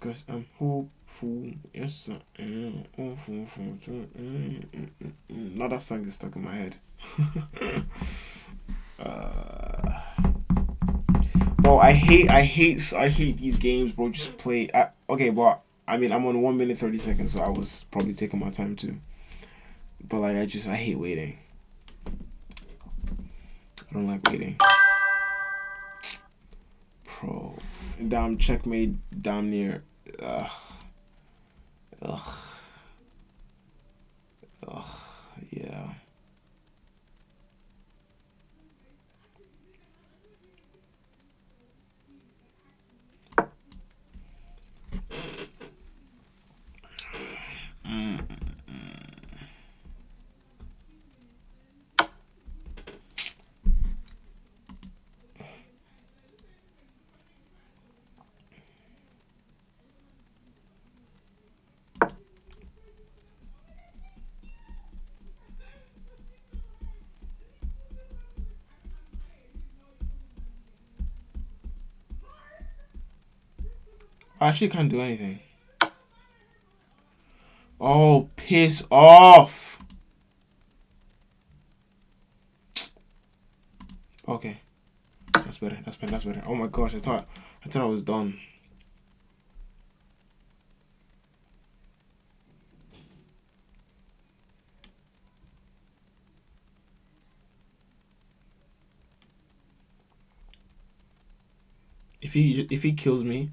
Cause I'm hopeful, yes I am. Now that song is stuck in my head. Bro, I hate these games, bro. Just play. Okay, but I mean, I'm on 1 minute 30 seconds, so I was probably taking my time too. But like, I hate waiting. I don't like waiting. Bro, damn checkmate, damn near. Yeah. I actually can't do anything. Oh, piss off. Okay. That's better. That's better. That's better. Oh my gosh, I thought I was done. If he kills me,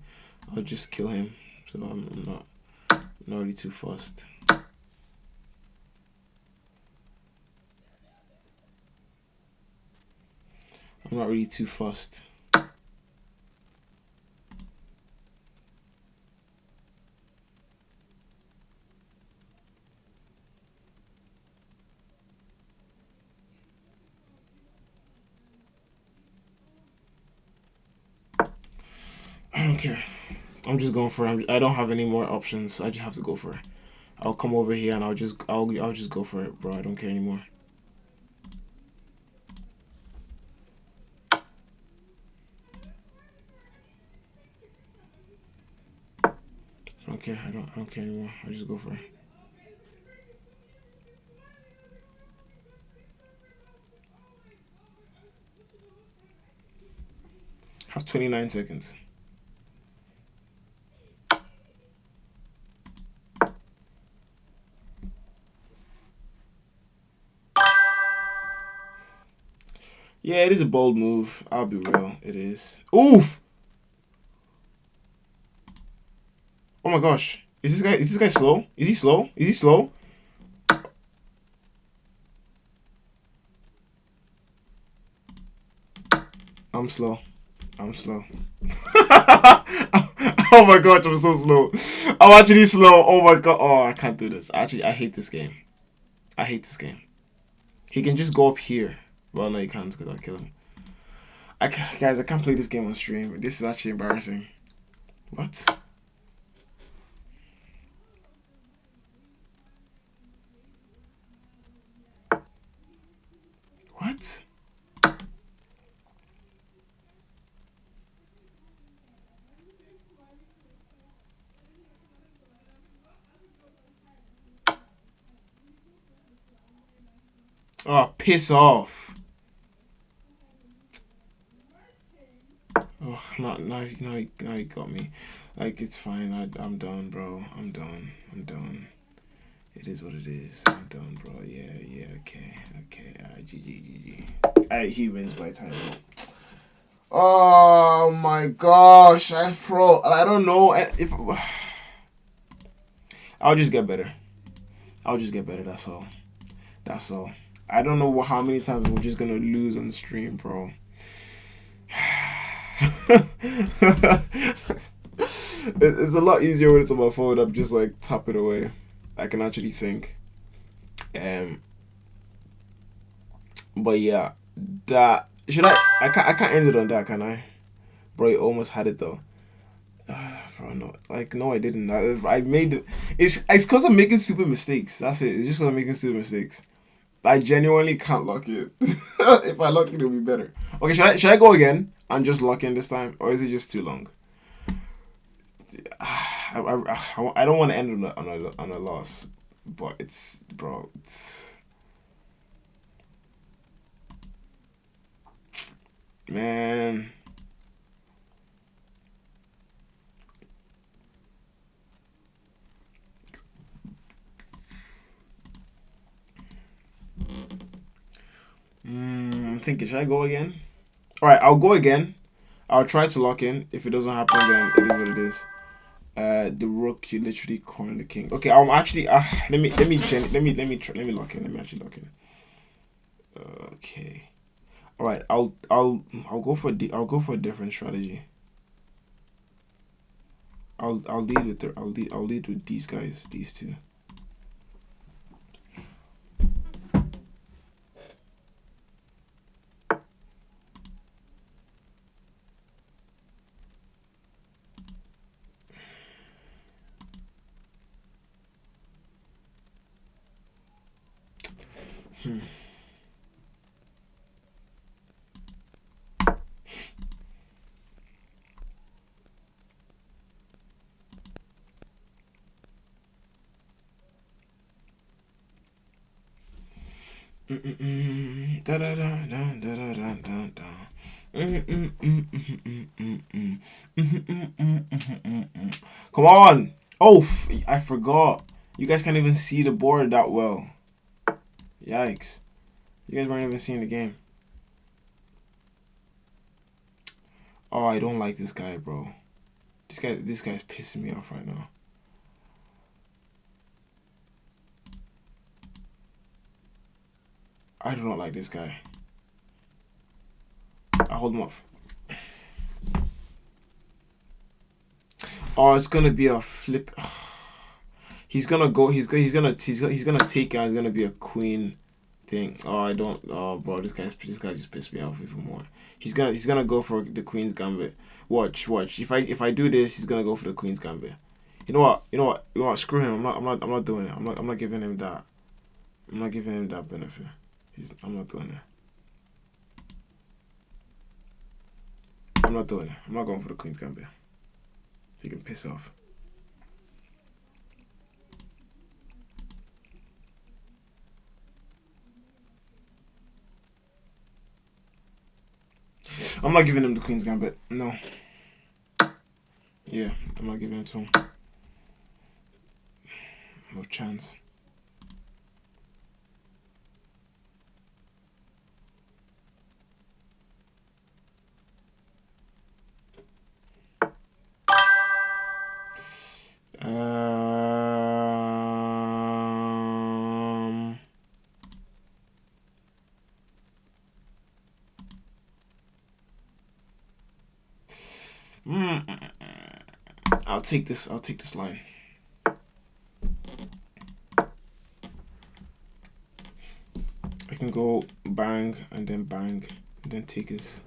I'll just kill him. So I'm not really too fussed. I'm not really too fussed. I don't care. I'm just going for it. I don't have any more options. I just have to go for it. I'll come over here and I'll just go for it, bro. I don't care anymore. I don't care. I don't care anymore. I'll just go for it. I have 29 seconds. Yeah, it is a bold move. I'll be real. It is. Oof! Oh my gosh. Is this guy slow? Is he slow? Is he slow? I'm slow. I'm slow. Oh my gosh, I'm so slow. I'm actually slow. Oh my god. Oh, I can't do this. Actually, I hate this game. I hate this game. He can just go up here. Well, no, he can't because I'll kill him. Guys, I can't play this game on stream. This is actually embarrassing. What? What? Oh, piss off. Oh, now you got me. Like, it's fine. I'm done, bro. I'm done. I'm done. It is what it is. I'm done, bro. Yeah, okay. GG. Alright, he wins by time. Oh my gosh. I don't know if... I'll just get better. That's all. I don't know how many times we're just gonna lose on stream, bro. It's a lot easier when it's on my phone. I'm just like tap it away. I can actually think. But yeah, that should I can't end it on that, can I? Bro, you almost had it though. Bro, no, I didn't. I made it. It's because I'm making stupid mistakes. That's it. It's just because I'm making stupid mistakes. I genuinely can't lock it. If I lock it, it'll be better. Okay, should I go again and just lock in this time, or is it just too long? I don't want to end on a loss, but it's man. I'm thinking, should I go again? All right, I'll go again. I'll try to lock in. If it doesn't happen, then it is what it is. The rook, you literally cornered the king. Okay, I'm actually let me lock in. Let me actually lock in. Okay. All right, I'll go for a different strategy. I'll lead with these guys, these two. Da da da da da da da da da. Come on! Oh, I forgot. You guys can't even see the board that well. Yikes! You guys weren't even seeing the game. Oh, I don't like this guy, bro. This guy's pissing me off right now. I do not like this guy. I hold him off. Oh, it's gonna be a flip. He's gonna go. He's gonna take out. It's gonna be a queen thing. Oh, I don't. Oh, bro, this guy just pissed me off even more. He's gonna go for the queen's gambit. Watch. If I do this, he's gonna go for the queen's gambit. You know what? Screw him. I'm not doing it. I'm not giving him that. I'm not giving him that benefit. I'm not doing it. I'm not doing it. I'm not going for the queen's gambit. He can piss off. I'm not giving him the queen's gambit. No. Yeah, I'm not giving it to him. No chance. I'll take this line. I can go bang and then take his.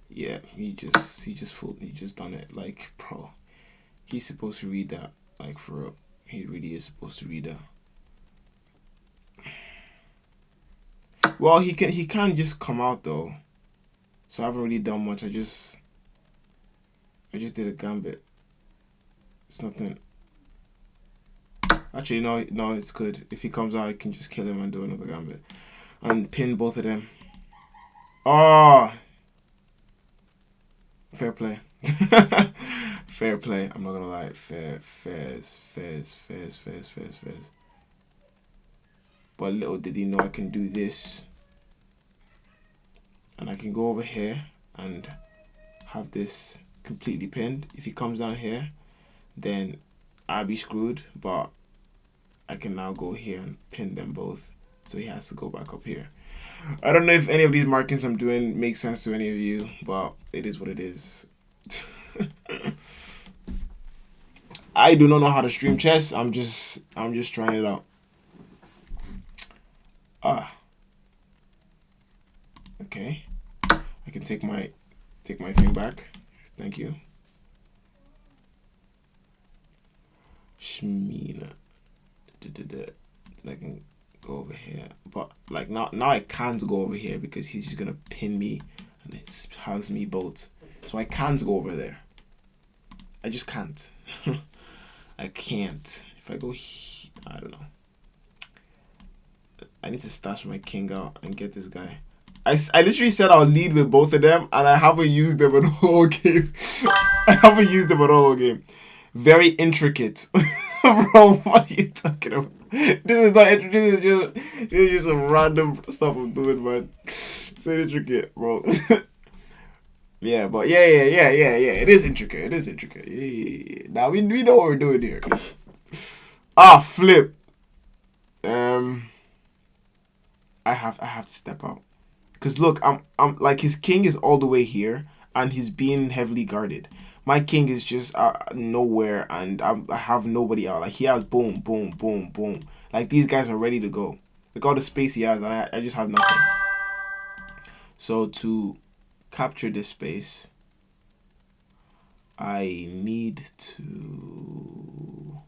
Yeah, he just done it. Like, bro, he's supposed to read that. Like, for real, he really is supposed to read that. Well, he can't just come out though. So I haven't really done much. I just did a gambit. It's nothing. Actually, no, it's good. If he comes out, I can just kill him and do another gambit and pin both of them. Oh, fair play. Fair play. I'm not gonna lie. Fairs. But little did he know I can do this. And I can go over here and have this completely pinned. If he comes down here, then I'll be screwed. But I can now go here and pin them both. So he has to go back up here. I don't know if any of these markings I'm doing make sense to any of you, but it is what it is. I do not know how to stream chess. I'm just trying it out. Okay. I can take my thing back. Thank you. Shmina. Then I can go over here. But like now I can't go over here because he's just gonna pin me and it has me both. So I can't go over there. I just can't. I can't. If I go I don't know. I need to stash my king out and get this guy. I literally said I'll lead with both of them, and I haven't used them at the whole game. I haven't used them at the whole game. Very intricate. Bro, what are you talking about? This is not intricate. This is just some random stuff I'm doing, man. So intricate, bro. Yeah, but yeah. It is intricate. Yeah. Now we know what we're doing here. Flip. I have to step out. Cause look, I'm like his king is all the way here, and he's being heavily guarded. My king is just nowhere, and I have nobody out. Like he has boom. Like these guys are ready to go. Look all the space he has, and I just have nothing. So to capture this space, I need to.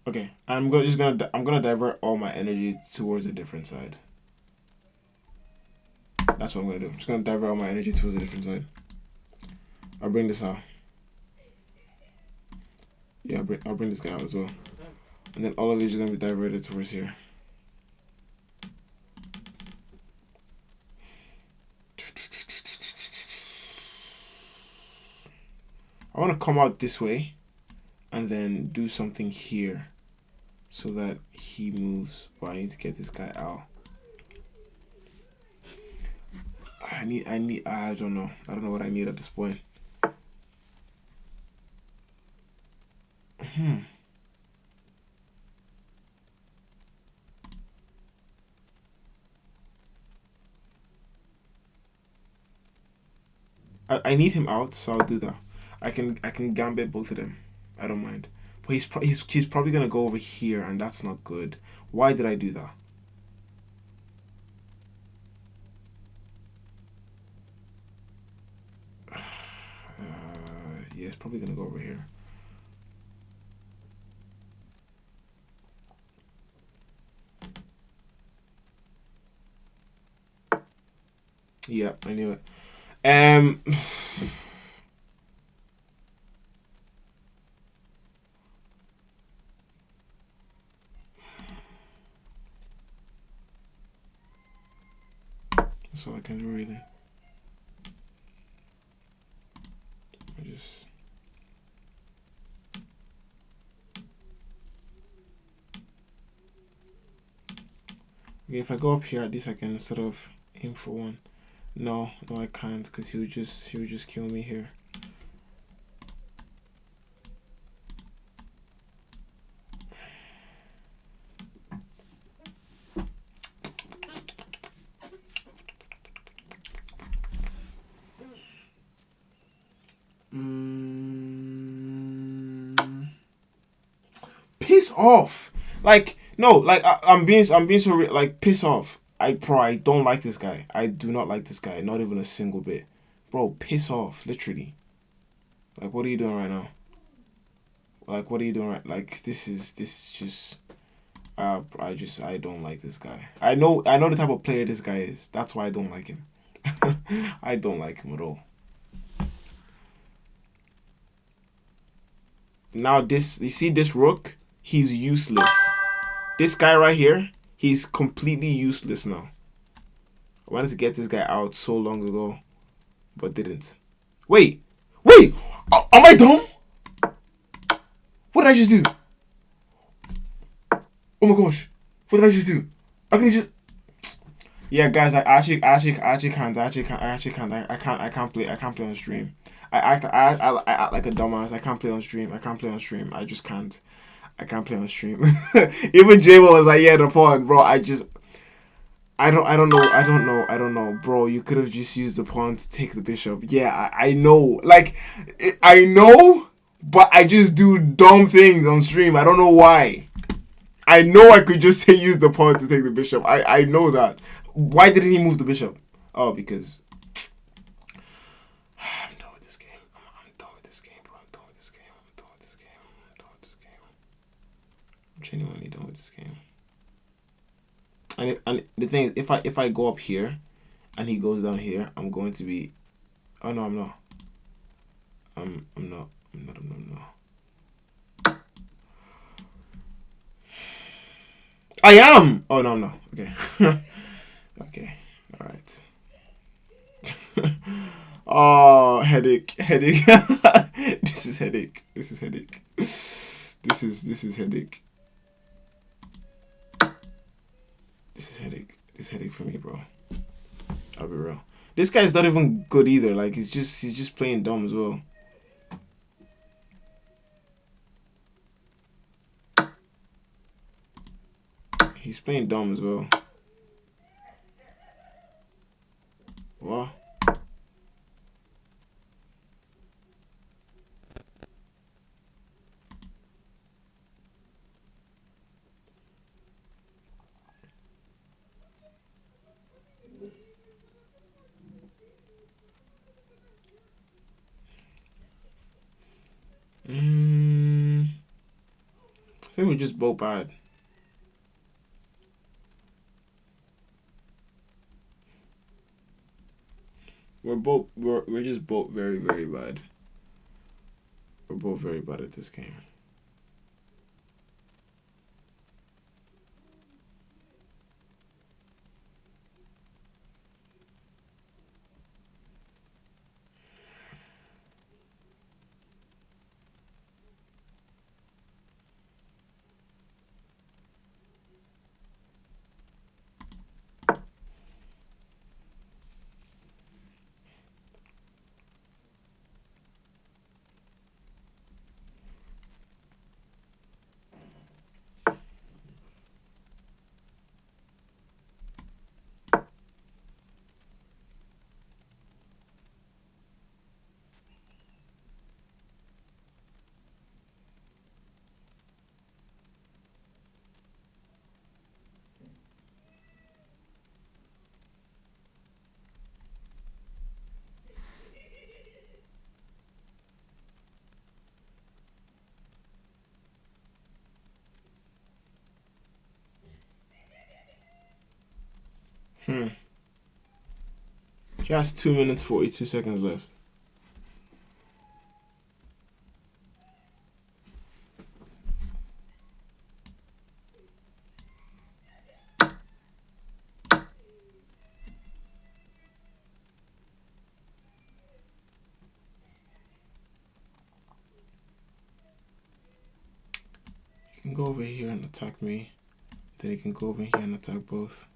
Okay, I'm gonna divert all my energy towards a different side. That's what I'm gonna do. I'm just gonna divert all my energy towards a different side. I'll bring this out. Yeah, I'll bring this guy out as well. And then all of these are gonna be diverted towards here. I want to come out this way and then do something here so that he moves, but I need to get this guy out. I don't know what I need at this point. I need him out, so I'll do that. I can gambit both of them. I don't mind. But he's probably gonna go over here, and that's not good. Why did I do that? Yeah, it's probably gonna go over here. Yeah, I knew it. That's all I can do, really. Okay, if I go up here, at least I can sort of aim for one. No, I can't, because he would just kill me here. Piss off! Like, no, like I'm being so like, piss off. I don't like this guy. I do not like this guy. Not even a single bit, bro. Piss off, literally. Like, what are you doing right now? Like, what are you doing right? Like, this is just. I don't like this guy. I know the type of player this guy is. That's why I don't like him. I don't like him at all. Now you see this rook? He's useless. This guy right here, he's completely useless now. I wanted to get this guy out so long ago, but didn't. Wait! Am I dumb? What did I just do? Oh my gosh! What did I just do? I can just. Yeah, guys, I actually can't. I can't play on stream. I act like a dumbass. I can't play on stream. I just can't. I can't play on stream. Even J-Mo was like, yeah, the pawn, bro. I don't know, bro. You could have just used the pawn to take the bishop. Yeah, I know. Like, I know, but I just do dumb things on stream. I don't know why. I know I could just say use the pawn to take the bishop. I know that. Why didn't he move the bishop? Oh, because I'm done with this game. I'm done with this game, bro. I'm done with this game. I'm genuinely done with this game. And the thing is, if I go up here and he goes down here, I'm going to be. Oh no, I'm not. I'm not. I am. Oh no, I'm not. Okay. Okay. All right. Oh, headache. This is headache. This is headache. This is headache. This is headache for me, bro. I'll be real. This guy's not even good either. Like, he's just playing dumb as well. He's playing dumb as well. What? I think we're just both bad. We're just both very, very bad. We're both very bad at this game. He has 2 minutes 42 seconds left. He can go over here and attack me. Then he can go over here and attack both.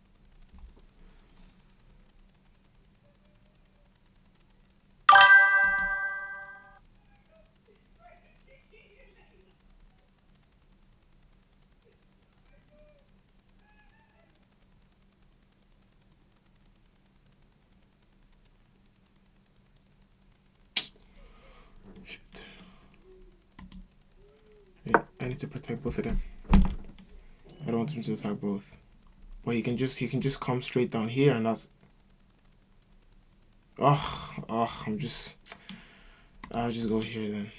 Shit. Yeah, I need to protect both of them. I don't want him to attack both. But he can just come straight down here and that's I'll just go here then.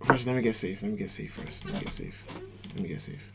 First, let me get safe first. Let me get safe.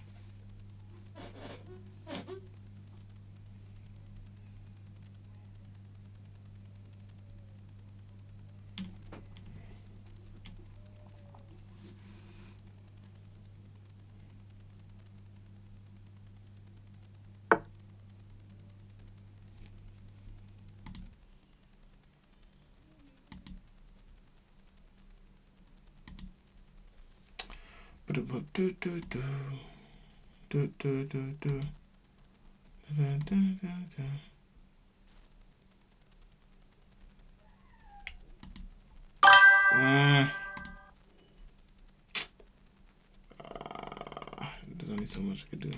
There's only so much I could do.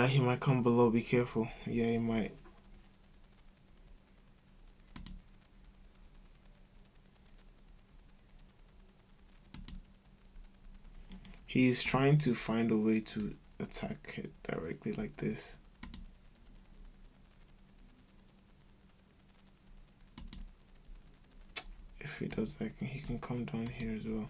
He might come below, be careful. Yeah, he might. He's trying to find a way to attack it directly like this. If he does that, he can come down here as well.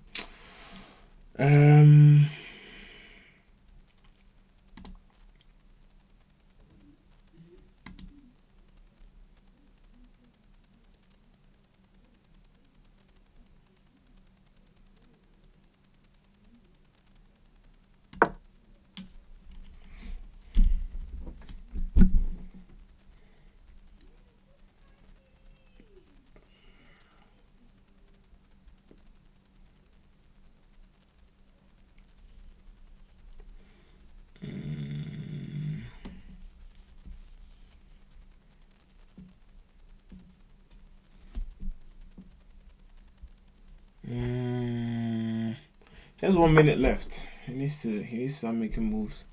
He has 1 minute left. He needs to start making moves.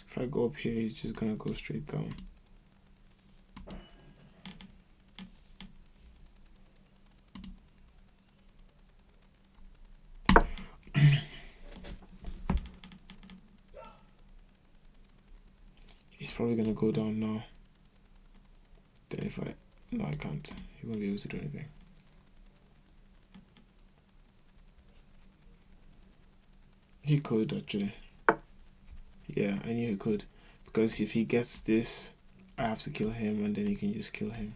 If I go up here, he's just gonna go straight down. gonna go down now. Then if I... No, I can't. He won't be able to do anything. He could, actually. Yeah, I knew he could. Because if he gets this, I have to kill him, and then he can just kill him.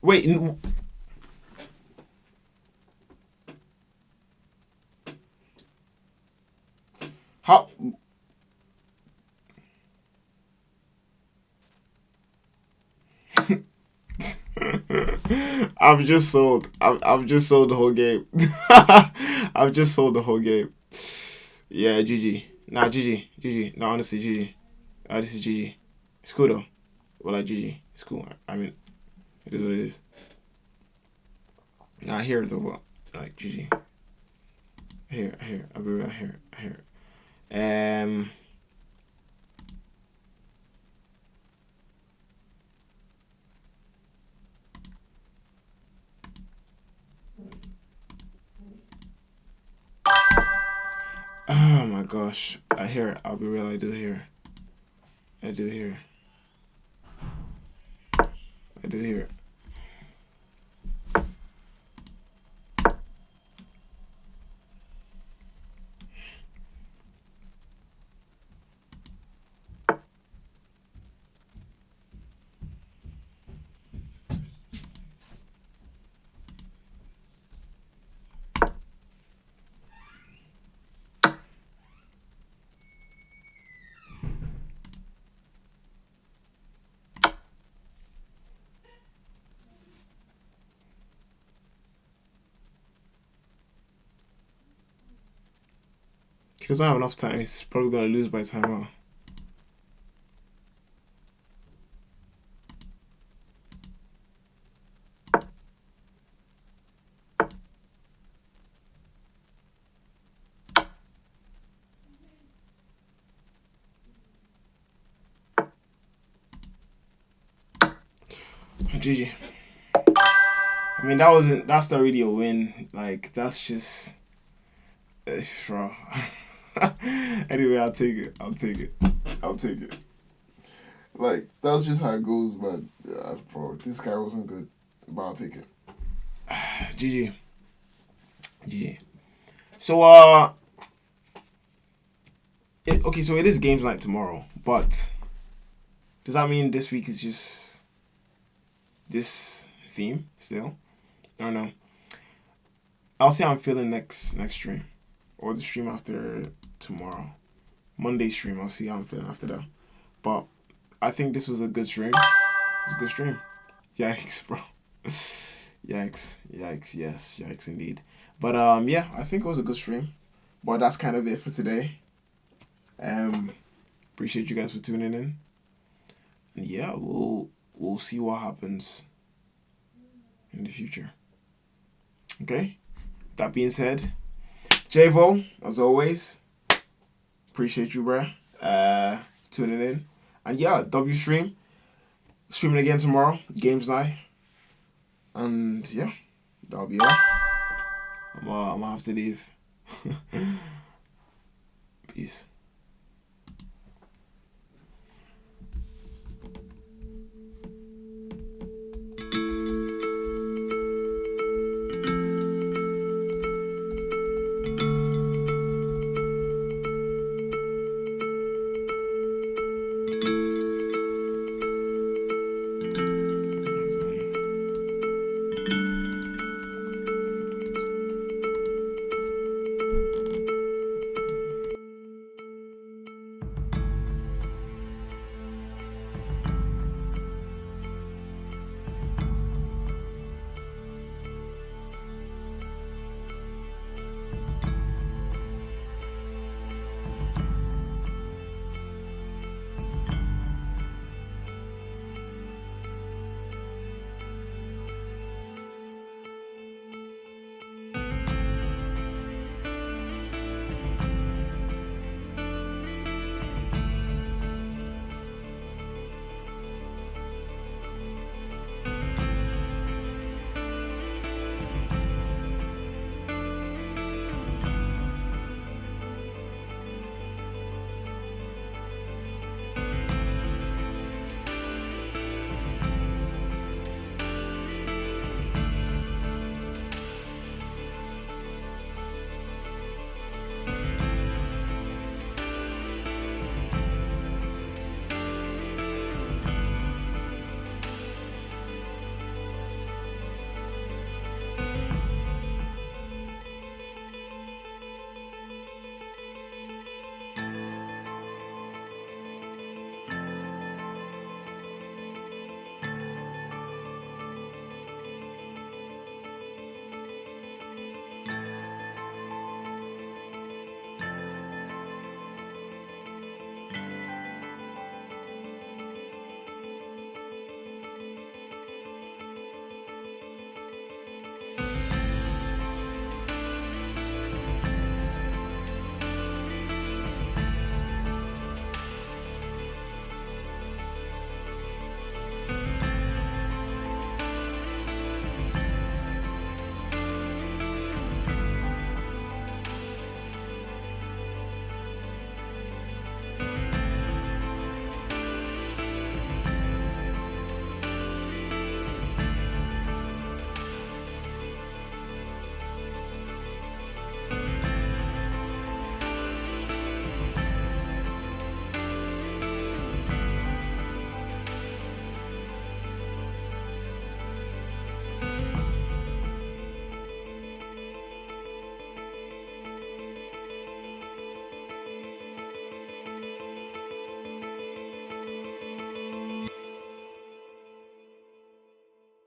Wait, how? I've just sold. I've just sold the whole game. I've just sold the whole game. Yeah, GG. Nah, GG. No, honestly, GG. This is GG. It's cool though. Well, like GG. It's cool. I mean, it is what it is. Nah, I hear it though, but like GG. I hear. I'll be right here. I hear it. Oh my gosh. I hear it. I'll be real. I do hear. I do hear it. He doesn't have enough time. He's probably gonna lose by timeout. GG. I mean, that's not really a win. Like, that's just, bro. Anyway, I'll take it. Like, that's just how it goes, but bro, this guy wasn't good, but I'll take it. GG. So, okay, so it is games night tomorrow, but does that mean this week is just this theme still? I don't know. I'll see how I'm feeling next stream, or the stream after tomorrow, Monday stream. I'll see how I'm feeling after that. But I think this was a good stream. It's a good stream. Yikes, bro. Yikes. Yes, yikes indeed. But yeah, I think it was a good stream. But that's kind of it for today. Appreciate you guys for tuning in. And yeah, we'll see what happens in the future. Okay? That being said, Javo, as always, appreciate you, bruh. Tuning in. And yeah, W stream. Streaming again tomorrow. Games night. And yeah, that'll be all. I'm gonna have to leave. Peace.